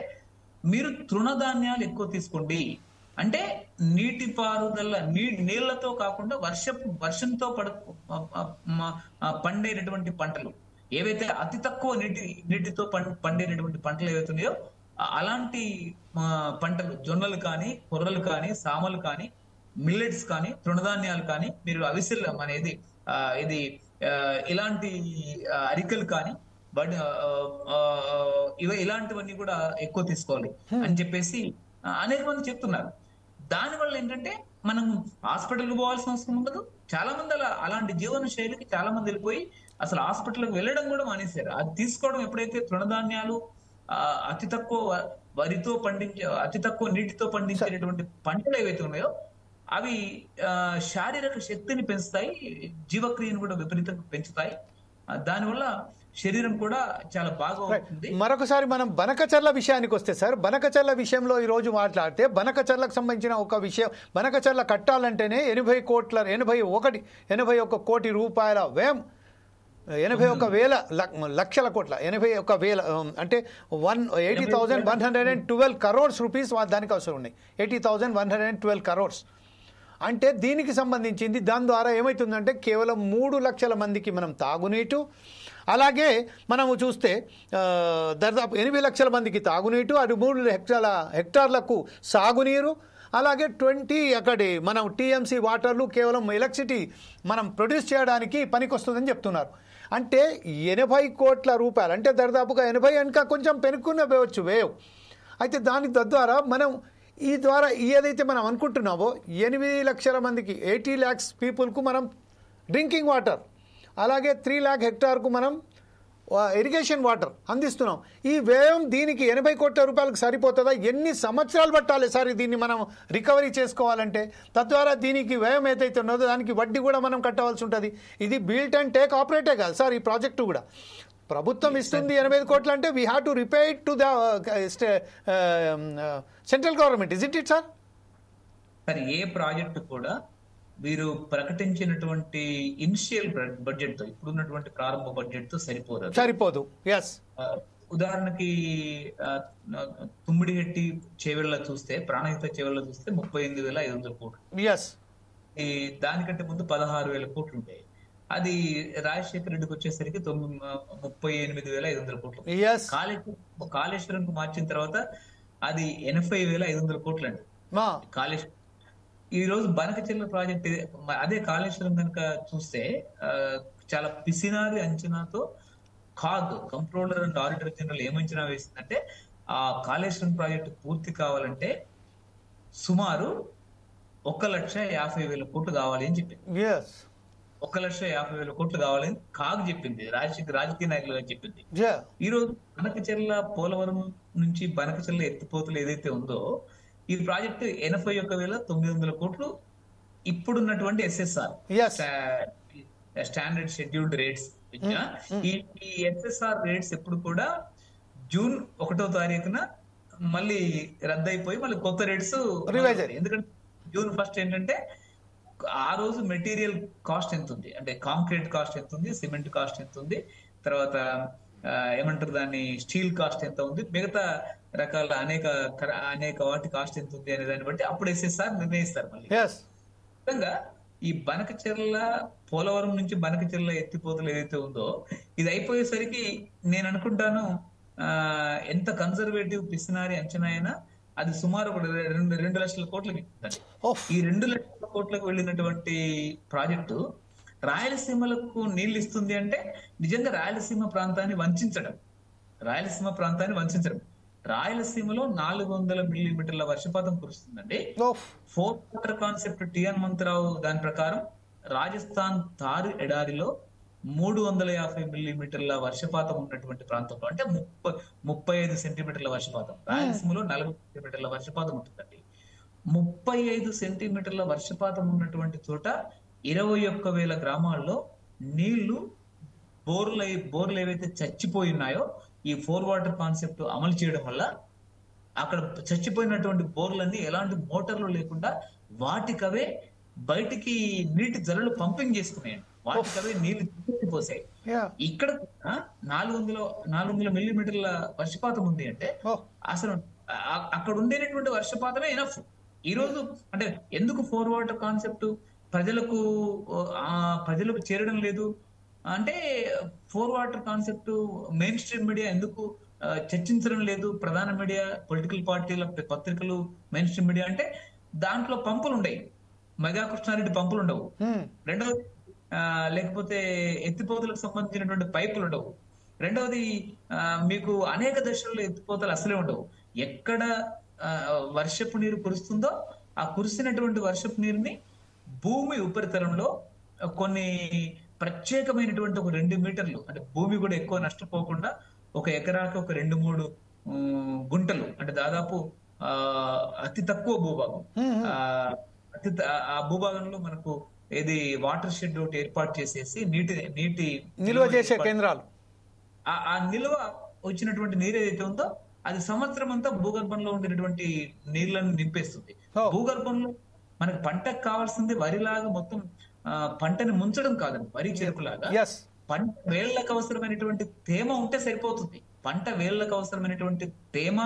మీరు తృణధాన్యాలు ఎక్కువ తీసుకోండి. అంటే నీటిపారుదల నీళ్లతో కాకుండా వర్షంతో పండేటటువంటి పంటలు ఏవైతే అతి తక్కువ నీటితో పండేటటువంటి పంటలు ఏవైతే ఉన్నాయో అలాంటి పంటలు జొన్నలు కానీ కొర్రలు కానీ సామలు కానీ మిల్లెట్స్ కానీ తృణధాన్యాలు కానీ మీరు అవిసెల్లం అనేది ఇది ఇలాంటి అరికలు కానీ ఇలాంటివన్నీ కూడా ఎక్కువ తీసుకోవాలి అని చెప్పేసి అనేక మంది చెప్తున్నారు. దానివల్ల ఏంటంటే మనం హాస్పిటల్కి పోవాల్సిన అవసరం ఉండదు. చాలా మంది అలాంటి జీవన శైలికి చాలా మంది వెళ్ళిపోయి అసలు హాస్పిటల్కి వెళ్ళడం కూడా మానేశారు. అది తీసుకోవడం ఎప్పుడైతే తృణధాన్యాలు అతి తక్కువ నీటితో పండించేటటువంటి పంటలు ఏవైతే ఉన్నాయో అవి శారీరక శక్తిని పెంచుతాయి, జీవక్రియను కూడా విపరీతంగా పెంచుతాయి. దానివల్ల శరీరం కూడా చాలా బాగా ఉంటుంది. మరొకసారి మనం బనకచర్ల విషయానికి వస్తే సార్, బనకచర్ల విషయంలో ఈ రోజు మాట్లాడితే బనకచర్లకు సంబంధించిన ఒక విషయం, బనకచర్ల కట్టాలంటేనే 81 కోటి రూపాయల వ్యయం, 81,000 లక్షల కోట్ల 81,000 అంటే 80,112 crores రూపీస్ దానికి అవసరం ఉన్నాయి. 80,112 crores అంటే దీనికి సంబంధించింది. దాని ద్వారా ఏమవుతుందంటే కేవలం 3 లక్షల మందికి మనం తాగునీటు, అలాగే మనము చూస్తే దాదాపు 8 లక్షల మందికి తాగునీటు, అది 3 హెక్టార్లకు సాగునీరు, అలాగే 20 అక్కడి మనం టీఎంసీ వాటర్లు కేవలం ఎలక్ట్రిసిటీ మనం ప్రొడ్యూస్ చేయడానికి పనికొస్తుందని చెప్తున్నారు. అంటే 80 కోట్ల రూపాయలు, అంటే దాదాపుగా 80 ఇంకా కొంచెం పెనుక్కునే పోవచ్చు వేవ్. అయితే దాని తద్వారా మనం ఏదైతే మనం అనుకుంటున్నామో 8 లక్షల మందికి 80 lakhs పీపుల్కు మనం డ్రింకింగ్ వాటర్, అలాగే 3 lakh హెక్టార్కు మనం ఇరిగేషన్ వాటర్ అందిస్తున్నాం. ఈ వ్యయం దీనికి 80 కోట్ల రూపాయలకు సరిపోతుందా? ఎన్ని సంవత్సరాలు పట్టాలి సార్ దీన్ని మనం రికవరీ చేసుకోవాలంటే? తద్వారా దీనికి వ్యయం ఏదైతే ఉన్నదో దానికి వడ్డీ కూడా మనం కట్టవలసి ఉంటుంది. ఇది బిల్ట్ అండ్ టేక్ ఆపరేటే కాదు సార్, ఈ ప్రాజెక్టు కూడా ప్రభుత్వం ఇస్తుంది 85 కోట్లు అంటే we have to repay it to the central government. Is it sir? Sir, A project కూడా వీరు ప్రకటించినటువంటి ఇనిషియల్ బడ్జెట్ తో, ఇప్పుడున్నటువంటి ప్రారంభ బడ్జెట్ తో సరిపోదు. ఉదాహరణకి తుమ్మిడిహెట్టి చేవెళ్ళ చూస్తే, ప్రాణహిత చేవెళ్ళ చూస్తే 38,500 కోట్లు. దానికంటే ముందు 16,000 కోట్లు ఉంటాయి. అది రాజశేఖర రెడ్డికి వచ్చేసరికి 38,500 కోట్లు. కాళేశ్వరంకు మార్చిన తర్వాత అది 80,500 కోట్లు అండి కాళేశ్వరం. ఈ రోజు బనకచెర్ల ప్రాజెక్ట్, అదే కాళేశ్వరం కనుక చూస్తే చాలా పిసినారి అంచనాతో కంట్రోలర్ అండ్ ఆడిటర్ జనరల్ ఏమంచనా వేసిందంటే ఆ కాళేశ్వరం ప్రాజెక్టు పూర్తి కావాలంటే సుమారు 1,50,000 కోట్లు కావాలి అని చెప్పింది. 1,50,000 కోట్లు కావాలని చెప్పింది, రాజకీయ నాయకులుగా చెప్పింది. ఈ రోజు బనకచెర్ల పోలవరం నుంచి బనకచెర్ల ఎత్తిపోతలు ఏదైతే ఉందో, ఈ ప్రాజెక్టు 81,900 కోట్లు ఇప్పుడున్నటువంటి SSR స్టాండర్డ్ షెడ్యూల్డ్ రేట్స్. ఈ SSR రేట్స్ ఎప్పుడు కూడా జూన్ 1వ తారీఖున మళ్ళీ రద్దయిపోయి మళ్ళీ కొత్త రేట్స్. ఎందుకంటే జూన్ 1 ఏంటంటే ఆ రోజు మెటీరియల్ కాస్ట్ ఎంత ఉంది, అంటే కాంక్రీట్ కాస్ట్ ఎంత ఉంది, సిమెంట్ కాస్ట్ ఎంత ఉంది, తర్వాత ఏమంటారు దాన్ని స్టీల్ కాస్ట్ ఎంత ఉంది, మిగతా రకాల అనేక వాటి కాస్ట్ ఎంత ఉంది అనే దాన్ని బట్టి అప్పుడు SSR నిర్ణయిస్తారు. మళ్ళీ విధంగా ఈ బనకచెర్ల పోలవరం నుంచి బనకచెర్ల ఎత్తిపోతలు ఏదైతే ఉందో, ఇది అయిపోయేసరికి నేను అనుకుంటాను ఎంత కన్సర్వేటివ్ పిసినారి అంచనా అయినా అది సుమారు 2 లక్షల కోట్లకి. ఈ 2 లక్షల కోట్లకు వెళ్ళినటువంటి ప్రాజెక్టు రాయలసీమలకు నీళ్లు ఇస్తుంది అంటే నిజంగా రాయలసీమ ప్రాంతాన్ని వంచడం. రాయలసీమలో 400 మిల్లీమీటర్ల వర్షపాతం కురుస్తుందండి. 4 వాటర్ కాన్సెప్ట్ టి హనుమంతరావు దాని ప్రకారం రాజస్థాన్ థార్ ఎడారిలో 350 మిల్లీమీటర్ల వర్షపాతం ఉన్నటువంటి ప్రాంతంలో, అంటే 35 సెంటీమీటర్ల వర్షపాతం, రాయలసీమలో 40 సెంటీమీటర్ల వర్షపాతం ఉంటుందండి. 35 సెంటీమీటర్ల వర్షపాతం ఉన్నటువంటి చోట 21,000 గ్రామాల్లో నీళ్లు బోర్లు ఏవైతే చచ్చిపోయి ఉన్నాయో ఈ 4 వాటర్ కాన్సెప్ట్ అమలు చేయడం వల్ల అక్కడ చచ్చిపోయినటువంటి బోర్లన్నీ ఎలాంటి మోటార్లు లేకుండా వాటికవే బయటికి నీటి జలలు పంపింగ్ చేసుకున్నాయండి. వాటికవే నీళ్లు పోసాయి. ఇక్కడ 400 మిల్లీమీటర్ల వర్షపాతం ఉంది అంటే అసలు అక్కడ ఉండేటటువంటి వర్షపాతమే ఎనఫ్. ఈ రోజు అంటే ఎందుకు 4 వాటర్ కాన్సెప్ట్ ప్రజలకు చేరడం లేదు అంటే, 4 water concept main stream media ఎందుకు చర్చించడం లేదు? ప్రధాన మీడియా, పొలిటికల్ పార్టీల పత్రికలు, మెయిన్ స్ట్రీమ్ మీడియా అంటే దాంట్లో పంపులు ఉండవు, మెగా కృష్ణారెడ్డి పంపులు ఉండవు. రెండవది లేకపోతే ఎత్తిపోతలకు సంబంధించినటువంటి పైపులు ఉండవు. రెండవది మీకు అనేక దశల్లో ఎత్తిపోతలు అసలే ఉండవు. ఎక్కడ వర్షపు నీరు కురుస్తుందో ఆ కురిసినటువంటి వర్షపు నీరుని భూమి ఉపరితలంలో కొన్ని ప్రత్యేకమైనటువంటి ఒక 2 మీటర్లు, అంటే భూమి కూడా ఎక్కువ నష్టపోకుండా ఒక ఎకరాకి ఒక 2-3 గుంటలు, అంటే దాదాపు అతి తక్కువ భూభాగం, ఆ భూభాగంలో మనకు ఏది వాటర్ షెడ్ ఒకటి ఏర్పాటు చేసేసి నీటి నిల్వ చేసే కేంద్రాలు, ఆ నిల్వ వచ్చినటువంటి నీరు ఏదైతే ఉందో అది సంవత్సరం అంతా భూగర్భంలో ఉండేటువంటి నీళ్లను నింపేస్తుంది. భూగర్భంలో మనకి పంటకు కావాల్సింది వరిలాగా మొత్తం పంటని ముంచడం కాదండి, వరి చెరుకులాగా పంట వేళ్లకు అవసరమైనటువంటి తేమ ఉంటే సరిపోతుంది. పంట వేళ్లకు అవసరమైనటువంటి తేమ,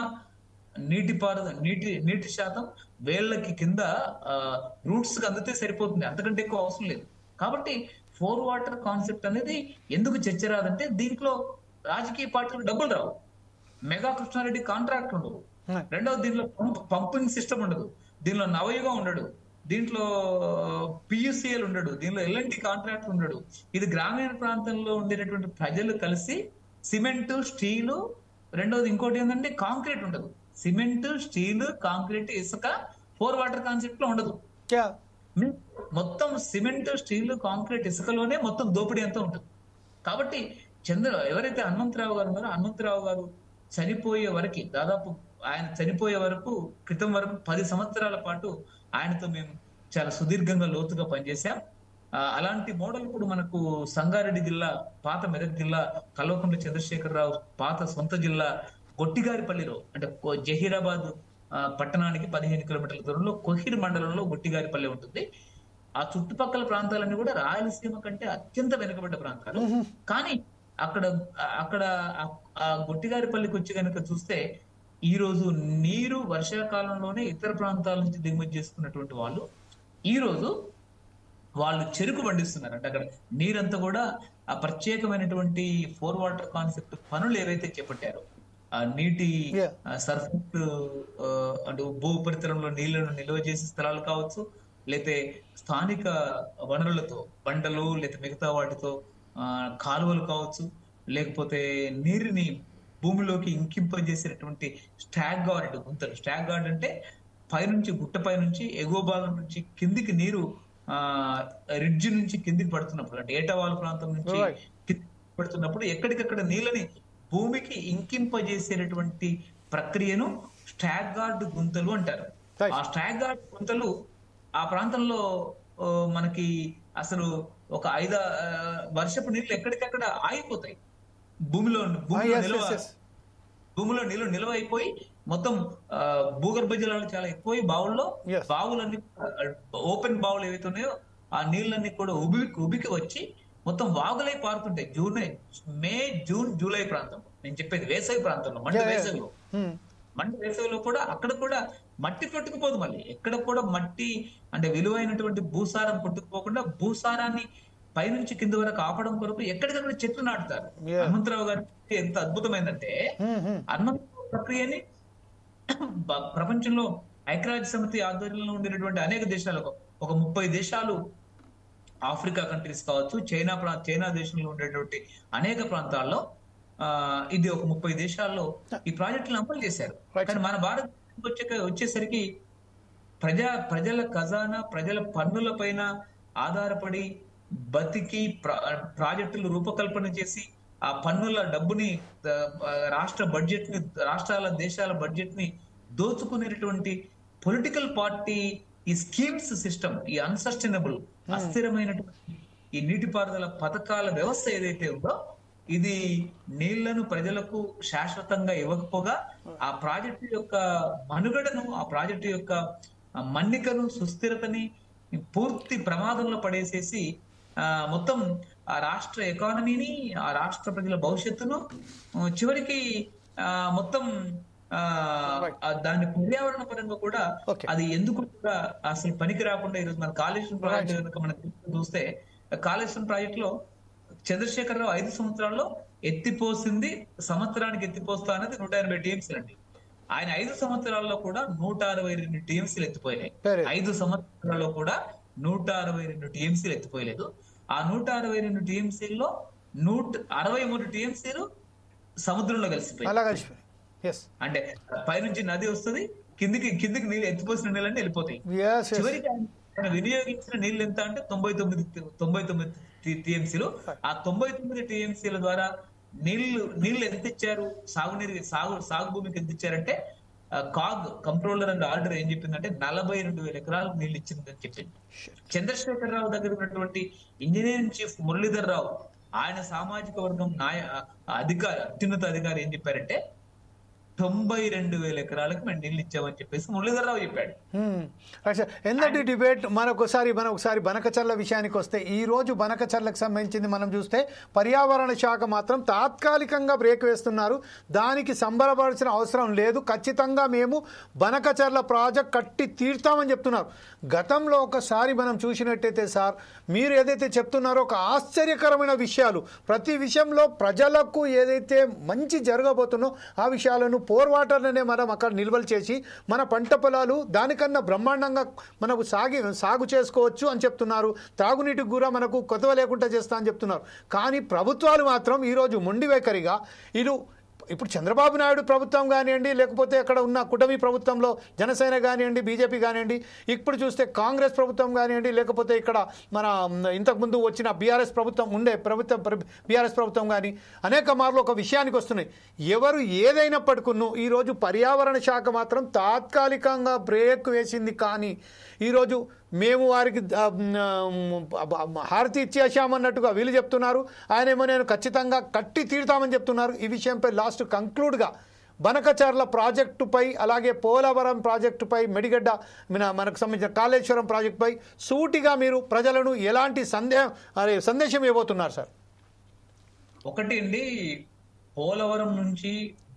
నీటి శాతం వేళ్లకి కింద రూట్స్ కి అందితే సరిపోతుంది, అంతకంటే ఎక్కువ అవసరం లేదు. కాబట్టి 4 వాటర్ కాన్సెప్ట్ అనేది ఎందుకు చర్చ రాదంటే దీంట్లో రాజకీయ పార్టీలకు డబ్బులు రావు, మెగా కృష్ణారెడ్డి కాంట్రాక్ట్ ఉండవు, రెండవది దీనిలో పంపింగ్ సిస్టమ్ ఉండదు, దీనిలో నవయుగం ఉండడు, దీంట్లో PUCL ఉండడు, దీనిలో ఎలాంటి కాంట్రాక్ట్ ఉండడు. ఇది గ్రామీణ ప్రాంతంలో ఉండేటటువంటి ప్రజలు కలిసి సిమెంట్, స్టీలు, రెండవది ఇంకోటి ఏంటంటే కాంక్రీట్ ఉండదు. సిమెంట్, స్టీల్, కాంక్రీట్, ఇసుక 4 వాటర్ కాన్సెప్ట్ లో ఉండదు. మొత్తం సిమెంట్, స్టీల్, కాంక్రీట్, ఇసుకలోనే మొత్తం దోపిడీ అంతా ఉంటుంది. కాబట్టి ఎవరైతే హనుమంతరావు గారు ఉన్నారో హనుమంతరావు గారు చనిపోయే వరకు దాదాపు ఆయన చనిపోయే వరకు క్రితం వరకు 10 సంవత్సరాల పాటు ఆయనతో మేము చాలా సుదీర్ఘంగా లోతుగా పనిచేశాం. అలాంటి మోడల్ ఇప్పుడు మనకు సంగారెడ్డి జిల్లా, పాత మెదక్ జిల్లా, కల్వకుంట్ల చంద్రశేఖరరావు పాత సొంత జిల్లా గొట్టిగారిపల్లిలో, అంటే జహీరాబాద్ పట్టణానికి 15 కిలోమీటర్ల దూరంలో కొహిర్ మండలంలో గొట్టిగారిపల్లి ఉంటుంది. ఆ చుట్టుపక్కల ప్రాంతాలన్నీ కూడా రాయలసీమ కంటే అత్యంత వెనుకబడ్డ ప్రాంతాలు. కానీ అక్కడ ఆ గొట్టిగారిపల్లికి వచ్చి కనుక చూస్తే ఈ రోజు నీరు వర్షాకాలంలోనే ఇతర ప్రాంతాల నుంచి దిగుమతి చేసుకున్నటువంటి వాళ్ళు ఈ రోజు వాళ్ళు చెరుకు పండిస్తున్నారు. అంటే అక్కడ నీరంతా కూడా ఆ ప్రత్యేకమైనటువంటి 4 వాటర్ కాన్సెప్ట్ పనులు ఏవైతే చేపట్టారో, ఆ నీటి సర్ఫెక్ట్ అంటే భూ ఉపరితలంలో నీళ్లను నిల్వ చేసే స్థలాలు కావచ్చు, లేతే స్థానిక వనరులతో బండలు లేకపోతే మిగతా వాటితో కాలువలు కావచ్చు, లేకపోతే నీరుని భూమిలోకి ఇంకింపజేసేటటువంటి స్టాగ్ గార్డ్ గుంతలు. స్టాగ్ గార్డ్ అంటే పైనుంచి గుట్టపై నుంచి ఎగువ భాగం నుంచి కిందికి నీరు రిడ్జ్ నుంచి కిందికి పడుతున్నప్పుడు, అంటే ఏటవాలు ప్రాంతం నుంచి కిందికి పడుతున్నప్పుడు ఎక్కడికక్కడ నీళ్ళని భూమికి ఇంకింపజేసేటటువంటి ప్రక్రియను స్టాగ్ గార్డ్ గుంతలు అంటారు. ఆ స్టాగ్ గార్డ్ గుంతలు ఆ ప్రాంతంలో మనకి అసలు ఒక 5 వర్షపు నీళ్ళు ఎక్కడికక్కడ ఆగిపోతాయి. భూమిలో నీళ్లు నిల్వ అయిపోయి మొత్తం భూగర్భ జలాలు చాలా ఎక్కువై బావులన్నీ ఓపెన్ బావులు ఏవైతే ఉన్నాయో ఆ నీళ్ళన్నీ కూడా ఉబికి వచ్చి మొత్తం వాగులై పారుతుంటాయి. మే జూన్ జూలై ప్రాంతం, నేను చెప్పేది వేసవి ప్రాంతంలో, మంట వేసవిలో కూడా అక్కడ కూడా మట్టి కొట్టుకుపోదు. మళ్ళీ ఎక్కడ కూడా మట్టి అంటే విలువైనటువంటి భూసారం కొట్టుకుపోకుండా భూసారాన్ని పైనుంచి కింద వరకు ఆపడం కొరకు ఎక్కడికక్కడ చెట్లు నాటుతారు. హనుమంతరావు గారి ఎంత అద్భుతమైందంటే హనుమంతరావు ప్రక్రియని ప్రపంచంలో ఐక్యరాజ్య సమితి ఆధ్వర్యంలో ఉండేటువంటి అనేక దేశాలకు, ఒక 30 దేశాలు, ఆఫ్రికా కంట్రీస్ కావచ్చు, చైనా దేశంలో ఉండేటువంటి అనేక ప్రాంతాల్లో ఇది ఒక 30 దేశాల్లో ఈ ప్రాజెక్టులను అమలు చేశారు. కానీ మన భారతదేశం వచ్చేసరికి ప్రజల ఖజానా, ప్రజల పన్నుల పైన ఆధారపడి బతికి ప్రాజెక్టులు రూపకల్పన చేసి ఆ పన్నుల డబ్బుని రాష్ట్ర బడ్జెట్ ని, రాష్ట్రాల దేశాల బడ్జెట్ ని దోచుకునేటువంటి పొలిటికల్ పార్టీ ఈ స్కీమ్స్ సిస్టమ్, ఈ అన్సస్టైనబుల్ అస్థిరమైనటువంటి ఈ నీటిపారుదల పథకాల వ్యవస్థ ఏదైతే ఉందో ఇది నీళ్లను ప్రజలకు శాశ్వతంగా ఇవ్వకపోగా ఆ ప్రాజెక్టు యొక్క మనుగడను, ఆ ప్రాజెక్టు యొక్క మన్నికను, సుస్థిరతని పూర్తి ప్రమాదంలో పడేసేసి మొత్తం ఆ రాష్ట్ర ఎకానమీని, ఆ రాష్ట్ర ప్రజల భవిష్యత్తును చివరికి మొత్తం దాని పర్యావరణ పరంగా కూడా అది ఎందుకు కూడా అసలు పనికి రాకుండా ఈరోజు మన కాళేశ్వరం ప్రాజెక్టు కనుక మనం చూస్తే, కాళేశ్వరం ప్రాజెక్ట్ లో చంద్రశేఖరరావు 5 సంవత్సరాల్లో ఎత్తిపోసింది, సంవత్సరానికి ఎత్తిపోస్తా అనేది 180 టీఎంసీలు అండి. ఆయన 5 సంవత్సరాల్లో కూడా 162 టీఎంసీలు ఎత్తిపోయినాయి. 5 సంవత్సరాల్లో కూడా 162 టీఎంసీలు ఎత్తిపోయలేదు. ఆ 162 టీఎంసీల్లో 163 టీఎంసీలు సముద్రంలో కలిసిపోయాయి. అంటే పైనుంచి నది వస్తుంది, కిందికి నీళ్ళు ఎత్తిపోసిన నీళ్ళన్నీ వెళ్ళిపోతాయి. చివరికి ఆయన వినియోగించిన నీళ్ళు ఎంత అంటే 99 టీఎంసీలు. ఆ 99 టీఎంసీల ద్వారా నీళ్లు ఎంత ఇచ్చారు, సాగు భూమికి ఎంత ఇచ్చారంటే కంట్రోలర్ అండ్ ఆర్డర్ ఏం చెప్పిందంటే 42,000 ఎకరాలకు నీళ్లు ఇచ్చిందని చెప్పింది. చంద్రశేఖరరావు దగ్గర ఉన్నటువంటి ఇంజనీరింగ్ చీఫ్ మురళీధర్ రావు, ఆయన సామాజిక వర్గం అత్యున్నత అధికారి ఏం చెప్పారంటే 92,000 ఎకరాలకు మేము నీళ్ళు ఇచ్చామని చెప్పేసి మురళీధర్ రావు చెప్పాడు. ఎందుకంటే డిబేట్ మనొకసారి బనకచర్ల విషయానికి వస్తే, ఈ రోజు బనకచర్లకు సంబంధించింది మనం చూస్తే పర్యావరణ శాఖ మాత్రం తాత్కాలికంగా బ్రేక్ వేస్తున్నారు. దానికి సంబరపడాల్సిన అవసరం లేదు, ఖచ్చితంగా మేము బనకచర్ల ప్రాజెక్ట్ కట్టి తీర్తామని చెప్తున్నారు. గతంలో ఒకసారి మనం చూసినట్టయితే సార్, మీరు ఏదైతే చెప్తున్నారో ఒక ఆశ్చర్యకరమైన విషయాలు, ప్రతి విషయంలో ప్రజలకు ఏదైతే మంచి జరగబోతుందో ఆ విషయాలను 4 వాటర్లనే మనం అక్కడ నిల్వలు చేసి మన పంట పొలాలు దానికన్నా బ్రహ్మాండంగా మనకు సాగు చేసుకోవచ్చు అని చెప్తున్నారు. త్రాగునీటికి కూడా మనకు కొత్తవ లేకుండా చేస్తా అని చెప్తున్నారు. కానీ ప్రభుత్వాలు మాత్రం ఈరోజు మొండి వైఖరిగా ఇప్పుడు చంద్రబాబు నాయుడు ప్రభుత్వం కానివ్వండి, లేకపోతే అక్కడ ఉన్న కూటమి ప్రభుత్వంలో జనసేన కానివ్వండి, బీజేపీ కానివ్వండి, ఇప్పుడు చూస్తే కాంగ్రెస్ ప్రభుత్వం కానివ్వండి, లేకపోతే ఇక్కడ మన ఇంతకుముందు వచ్చిన బీఆర్ఎస్ ప్రభుత్వం బీఆర్ఎస్ ప్రభుత్వం కానీ అనేక మార్లు ఒక విషయానికి వస్తున్నాయి. ఎవరు ఏదైనప్పటికీ ఈరోజు పర్యావరణ శాఖ మాత్రం తాత్కాలికంగా బ్రేక్ వేసింది. కానీ ఈరోజు మేము వారికి హారతి ఇచ్చేసామన్నట్టుగా వీళ్ళు చెప్తున్నారు. ఆయనేమో నేను ఖచ్చితంగా కట్టి తీరుతామని చెప్తున్నారు. ఈ విషయంపై లాస్ట్ కంక్లూడ్గా బనకచర్ల ప్రాజెక్టుపై, అలాగే పోలవరం ప్రాజెక్టుపై, మెడిగడ్డ మనకు సంబంధించిన కాళేశ్వరం ప్రాజెక్టుపై సూటిగా మీరు ప్రజలను ఎలాంటి సందేశం ఇవ్వబోతున్నారు సార్? ఒకటి అండి, పోలవరం నుంచి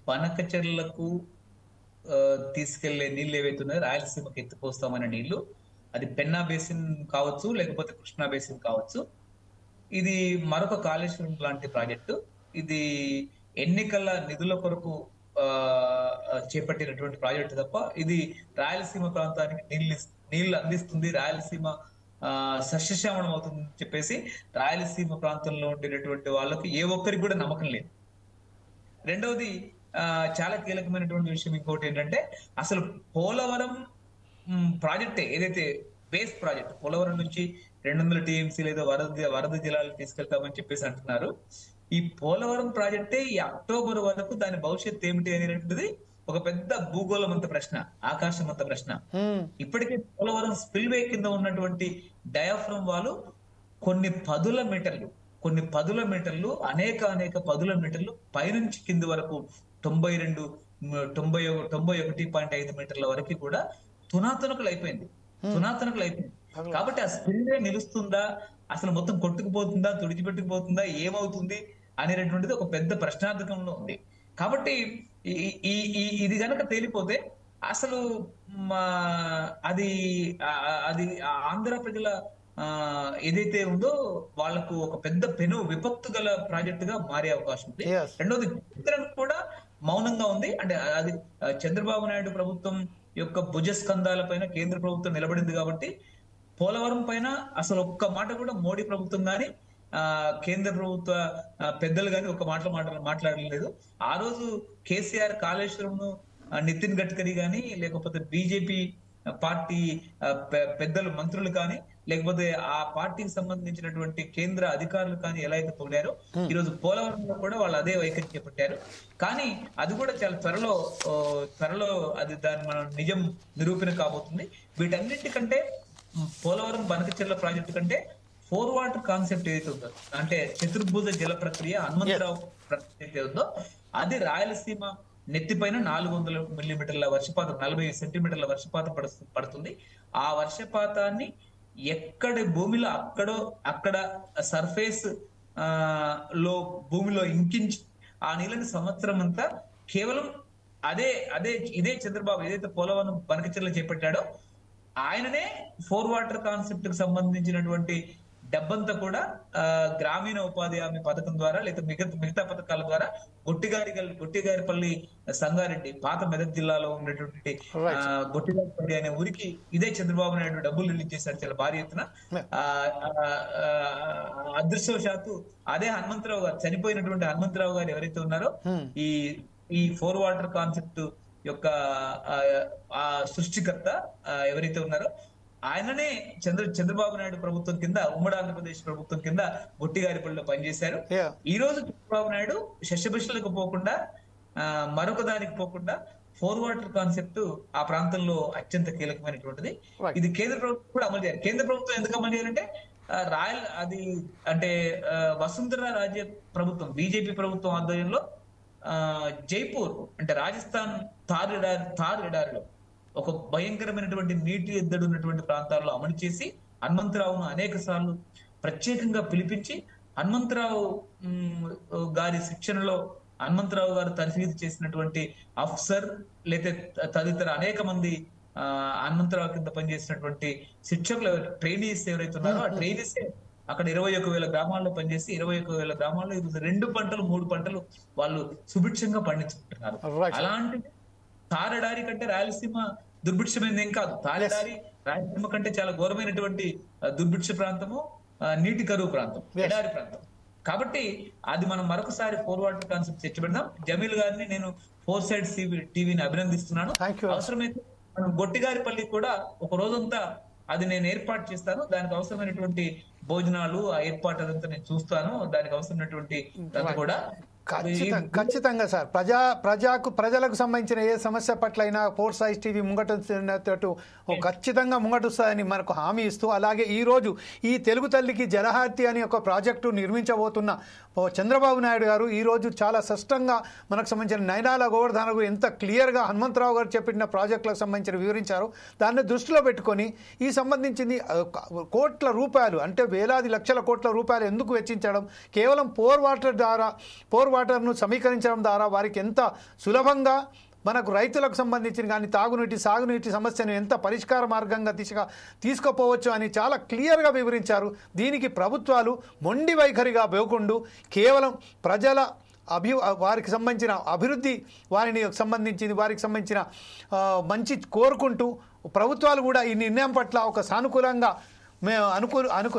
బనకచర్లకు తీసుకెళ్లే నీళ్లు ఏవైతున్నాయో రాయలసీమకి ఎత్తిపోస్తామనే నీళ్లు, అది పెన్నా బేసిన్ కావచ్చు, లేకపోతే కృష్ణా బేసిన్ కావచ్చు, ఇది మరొక కాళేశ్వరం లాంటి ప్రాజెక్టు. ఇది ఎన్నికల నిధుల కొరకు చేపట్టినటువంటి ప్రాజెక్టు తప్ప ఇది రాయలసీమ ప్రాంతానికి నీళ్లు అందిస్తుంది, రాయలసీమ సస్యశ్యామలం అవుతుందని చెప్పేసి రాయలసీమ ప్రాంతంలో ఉండేటటువంటి వాళ్ళకి ఏ ఒక్కరికి కూడా నమ్మకం లేదు. రెండవది, చాలా కీలకమైనటువంటి విషయం ఇంకోటి ఏంటంటే, అసలు పోలవరం ప్రాజెక్టే ఏదైతే బేస్ ప్రాజెక్ట్, పోలవరం నుంచి 200 TMC లేదా వరద జలాలు తీసుకెళ్తామని చెప్పేసి అంటున్నారు. ఈ పోలవరం ప్రాజెక్టే ఈ అక్టోబర్ వరకు దాని భవిష్యత్తు ఏమిటి అనేటువంటిది ఒక పెద్ద భూగోళం అంత ప్రశ్న, ఆకాశం అంత ప్రశ్న. ఇప్పటికే పోలవరం స్పిల్వే కింద ఉన్నటువంటి డయాఫ్రమ్ వాళ్ళు కొన్ని పదుల మీటర్లు అనేక పదుల మీటర్లు పైనుంచి కింది వరకు 91.5 మీటర్ల వరకు కూడా తునాతునకలు అయిపోయింది. కాబట్టి ఆ స్పిల్వే నిలుస్తుందా, అసలు మొత్తం కొట్టుకుపోతుందా, తుడిచిపెట్టుకుపోతుందా, ఏమవుతుంది అనేటటువంటిది ఒక పెద్ద ప్రశ్నార్థకంలో ఉంది. కాబట్టి ఇది గనక తేలిపోతే అసలు అది ఆంధ్ర ప్రజల ఏదైతే ఉందో వాళ్లకు ఒక పెద్ద విపత్తు గల ప్రాజెక్ట్ గా మారే అవకాశం ఉంది. రెండోది, కేంద్రం కూడా మౌనంగా ఉంది. అంటే అది చంద్రబాబు నాయుడు ప్రభుత్వం యొక్క భుజస్కంధాల పైన కేంద్ర ప్రభుత్వం నిలబడింది కాబట్టి పోలవరం పైన అసలు ఒక్క మాట కూడా మోడీ ప్రభుత్వం గాని కేంద్ర ప్రభుత్వ పెద్దలు గాని ఒక మాట్లాడలేదు. ఆ రోజు కేసీఆర్ కాళేశ్వరంను నితిన్ గడ్కరీ గాని, లేకపోతే బీజేపీ పార్టీ పెద్దలు మంత్రులు కానీ, లేకపోతే ఆ పార్టీకి సంబంధించినటువంటి కేంద్ర అధికారులు కానీ ఎలా అయితే పొగిడారో, ఈరోజు పోలవరంలో కూడా వాళ్ళు అదే వైఖరి చేపట్టారు. కానీ అది కూడా చాలా త్వరలో అది దాన్ని మనం నిజం నిరూపణ కాబోతుంది. వీటన్నింటికంటే పోలవరం బనకచెర్ల ప్రాజెక్టు కంటే 4 వాటర్ కాన్సెప్ట్ ఏదైతే ఉందో, అంటే చతుర్భుజ జల ప్రక్రియ, హనుమంతరావు ప్రక్రియ ఏదైతే ఉందో, అది రాయలసీమ నెత్తిపైన 400 మిల్లీమీటర్ల వర్షపాతం, 40 సెంటీమీటర్ల వర్షపాతం పడుతుంది. ఆ వర్షపాతాన్ని ఎక్కడి భూమిలో అక్కడ సర్ఫేస్ భూమిలో ఇంకించి ఆ నీళ్ళని సంవత్సరం అంతా కేవలం ఇదే చంద్రబాబు ఏదైతే పోలవరం బనకచెర్ల చేపట్టాడో ఆయననే 4 వాటర్ కాన్సెప్ట్ కి సంబంధించినటువంటి డబ్బంతా కూడా గ్రామీణ ఉపాధి హామీ పథకం ద్వారా లేదా మిగతా పథకాల ద్వారా గొట్టిగారిపల్లి సంగారెడ్డి, పాత మెదక్ జిల్లాలో ఉండేటువంటి గొట్టిగారిపల్లి అనే ఊరికి ఇదే చంద్రబాబు నాయుడు డబ్బులు రిలీజ్ చేశారు చాలా భారీ ఎత్తున. అదృష్టవశాత్తు అదే హనుమంతరావు గారు, చనిపోయినటువంటి హనుమంతరావు గారు ఎవరైతే ఉన్నారో ఈ 4 వాటర్ కాన్సెప్ట్ యొక్క సృష్టికర్త ఎవరైతే ఉన్నారో ఆయననే చంద్రబాబు నాయుడు ప్రభుత్వం కింద, ఉమ్మడి ఆంధ్రప్రదేశ్ ప్రభుత్వం కింద గొట్టిగారిపల్లిలో పనిచేశారు. ఈ రోజు చంద్రబాబు నాయుడు శశభిషలకు పోకుండా, మరొక దానికి పోకుండా 4 వాటర్ కాన్సెప్ట్ ఆ ప్రాంతంలో అత్యంత కీలకమైనటువంటిది. ఇది కేంద్ర ప్రభుత్వం కూడా అమలు చేయాలి. కేంద్ర ప్రభుత్వం ఎందుకు అమలు చేయాలంటే వసుంధర రాజ్య ప్రభుత్వం, బీజేపీ ప్రభుత్వం ఆధ్వర్యంలో జైపూర్ అంటే రాజస్థాన్ థార్ ఎడారిలో ఒక భయంకరమైనటువంటి నీటి ఎద్దడి ఉన్నటువంటి ప్రాంతాల్లో అమలు చేసి హనుమంతరావును అనేక సార్లు ప్రత్యేకంగా పిలిపించి హనుమంతరావు గారి శిక్షణలో హనుమంతరావు గారు తరఫీదు చేసినటువంటి అఫ్సర్ లేదా తదితర అనేక మంది హనుమంతరావు కింద పనిచేసినటువంటి శిక్షకులు ట్రైనీస్ ఎవరైతే ఉన్నారో ఆ ట్రైనీస్ అక్కడ 21,000 గ్రామాల్లో పనిచేసి 21,000 గ్రామాల్లో 2 పంటలు 3 పంటలు వాళ్ళు సుభిక్షంగా పండించుకుంటున్నారు. అలాంటి తారెడారి కంటే రాయలసీమ దుర్భిక్షమైనది ఏం కాదు. తారెడారి రాయలసీమ కంటే చాలా ఘోరమైనటువంటి దుర్భిక్ష ప్రాంతము, నీటి కరువు ప్రాంతం, ఎడారి ప్రాంతం. కాబట్టి అది మనం మరొకసారి 4 వాటర్ కాన్సెప్ట్ తెచ్చిపెడదాం. జమీల్ గారిని నేను 4 సైడ్ టీవీని అభినందిస్తున్నాను. Thank you. అవసరమైతే మనం గొట్టిగారిపల్లి కూడా ఒక రోజంతా అది నేను ఏర్పాటు చేస్తాను. దానికి అవసరమైనటువంటి భోజనాలు, ఆ ఏర్పాటు అదంతా నేను చూస్తాను. దానికి అవసరమైనటువంటి కూడా ఖచ్చితంగా సార్, ప్రజలకు సంబంధించిన ఏ సమస్య పట్ల అయినా 4 సైజ్ టీవీ ముంగట ఖచ్చితంగా ముంగటొస్తుందని మనకు హామీ ఇస్తూ, అలాగే ఈరోజు ఈ తెలుగు తల్లికి జలహారతి అని ఒక ప్రాజెక్టు నిర్మించబోతున్న చంద్రబాబు నాయుడు గారు ఈరోజు చాలా స్పష్టంగా మనకు సంబంధించిన నయనాల గోవర్ధనకు ఎంత క్లియర్గా హనుమంతరావు గారు చెప్పిన ప్రాజెక్టులకు సంబంధించిన వివరించారు. దాన్ని దృష్టిలో పెట్టుకొని ఈ సంబంధించింది కోట్ల రూపాయలు, అంటే వేలాది లక్షల కోట్ల రూపాయలు ఎందుకు వెచ్చించడం, కేవలం పోర్ వాటర్ను సమీకరించడం ద్వారా వారికి ఎంత సులభంగా మనకు రైతులకు సంబంధించిన కానీ సాగునీటి సమస్యను ఎంత పరిష్కార మార్గంగా తీసుకుపోవచ్చు అని చాలా క్లియర్గా వివరించారు. దీనికి ప్రభుత్వాలు మొండి వైఖరిగా పోకుండా కేవలం ప్రజల వారికి సంబంధించిన అభివృద్ధి, వారికి సంబంధించిన మంచి కోరుకుంటూ ప్రభుత్వాలు కూడా ఈ నిర్ణయం పట్ల ఒక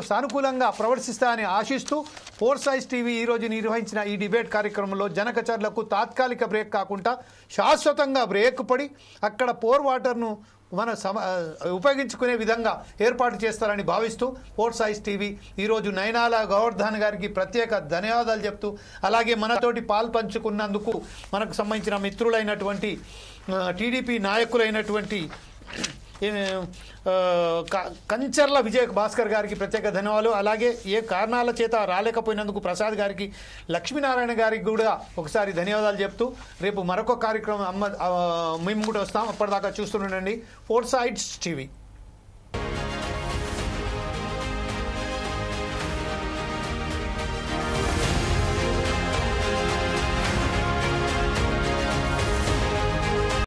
సానుకూలంగా ప్రవర్తిస్తాయని ఆశిస్తూ 4 సైజ్ టీవీ ఈరోజు నిర్వహించిన ఈ డిబేట్ కార్యక్రమంలో జనకచర్లకు తాత్కాలిక బ్రేక్ కాకుండా శాశ్వతంగా బ్రేక్ పడి అక్కడ పోర్ వాటర్ను ఉపయోగించుకునే విధంగా ఏర్పాటు చేస్తారని భావిస్తూ 4 సైజ్ టీవీ ఈరోజు నయనాల గోవర్ధన్ గారికి ప్రత్యేక ధన్యవాదాలు చెప్తూ, అలాగే మనతోటి పాల్పంచుకున్నందుకు మనకు సంబంధించిన మిత్రులైనటువంటి టీడీపీ నాయకులైనటువంటి కంచర్ల విజయ్ భాస్కర్ గారికి ప్రత్యేక ధన్యవాదాలు. అలాగే ఏ కారణాల చేత రాలేకపోయినందుకు ప్రసాద్ గారికి, లక్ష్మీనారాయణ గారికి కూడా ఒకసారి ధన్యవాదాలు చెప్తూ, రేపు మరొక కార్యక్రమం మేము కూడా వస్తాం. అప్పటిదాకా చూస్తుండండి 4 సైడ్స్ టీవీ.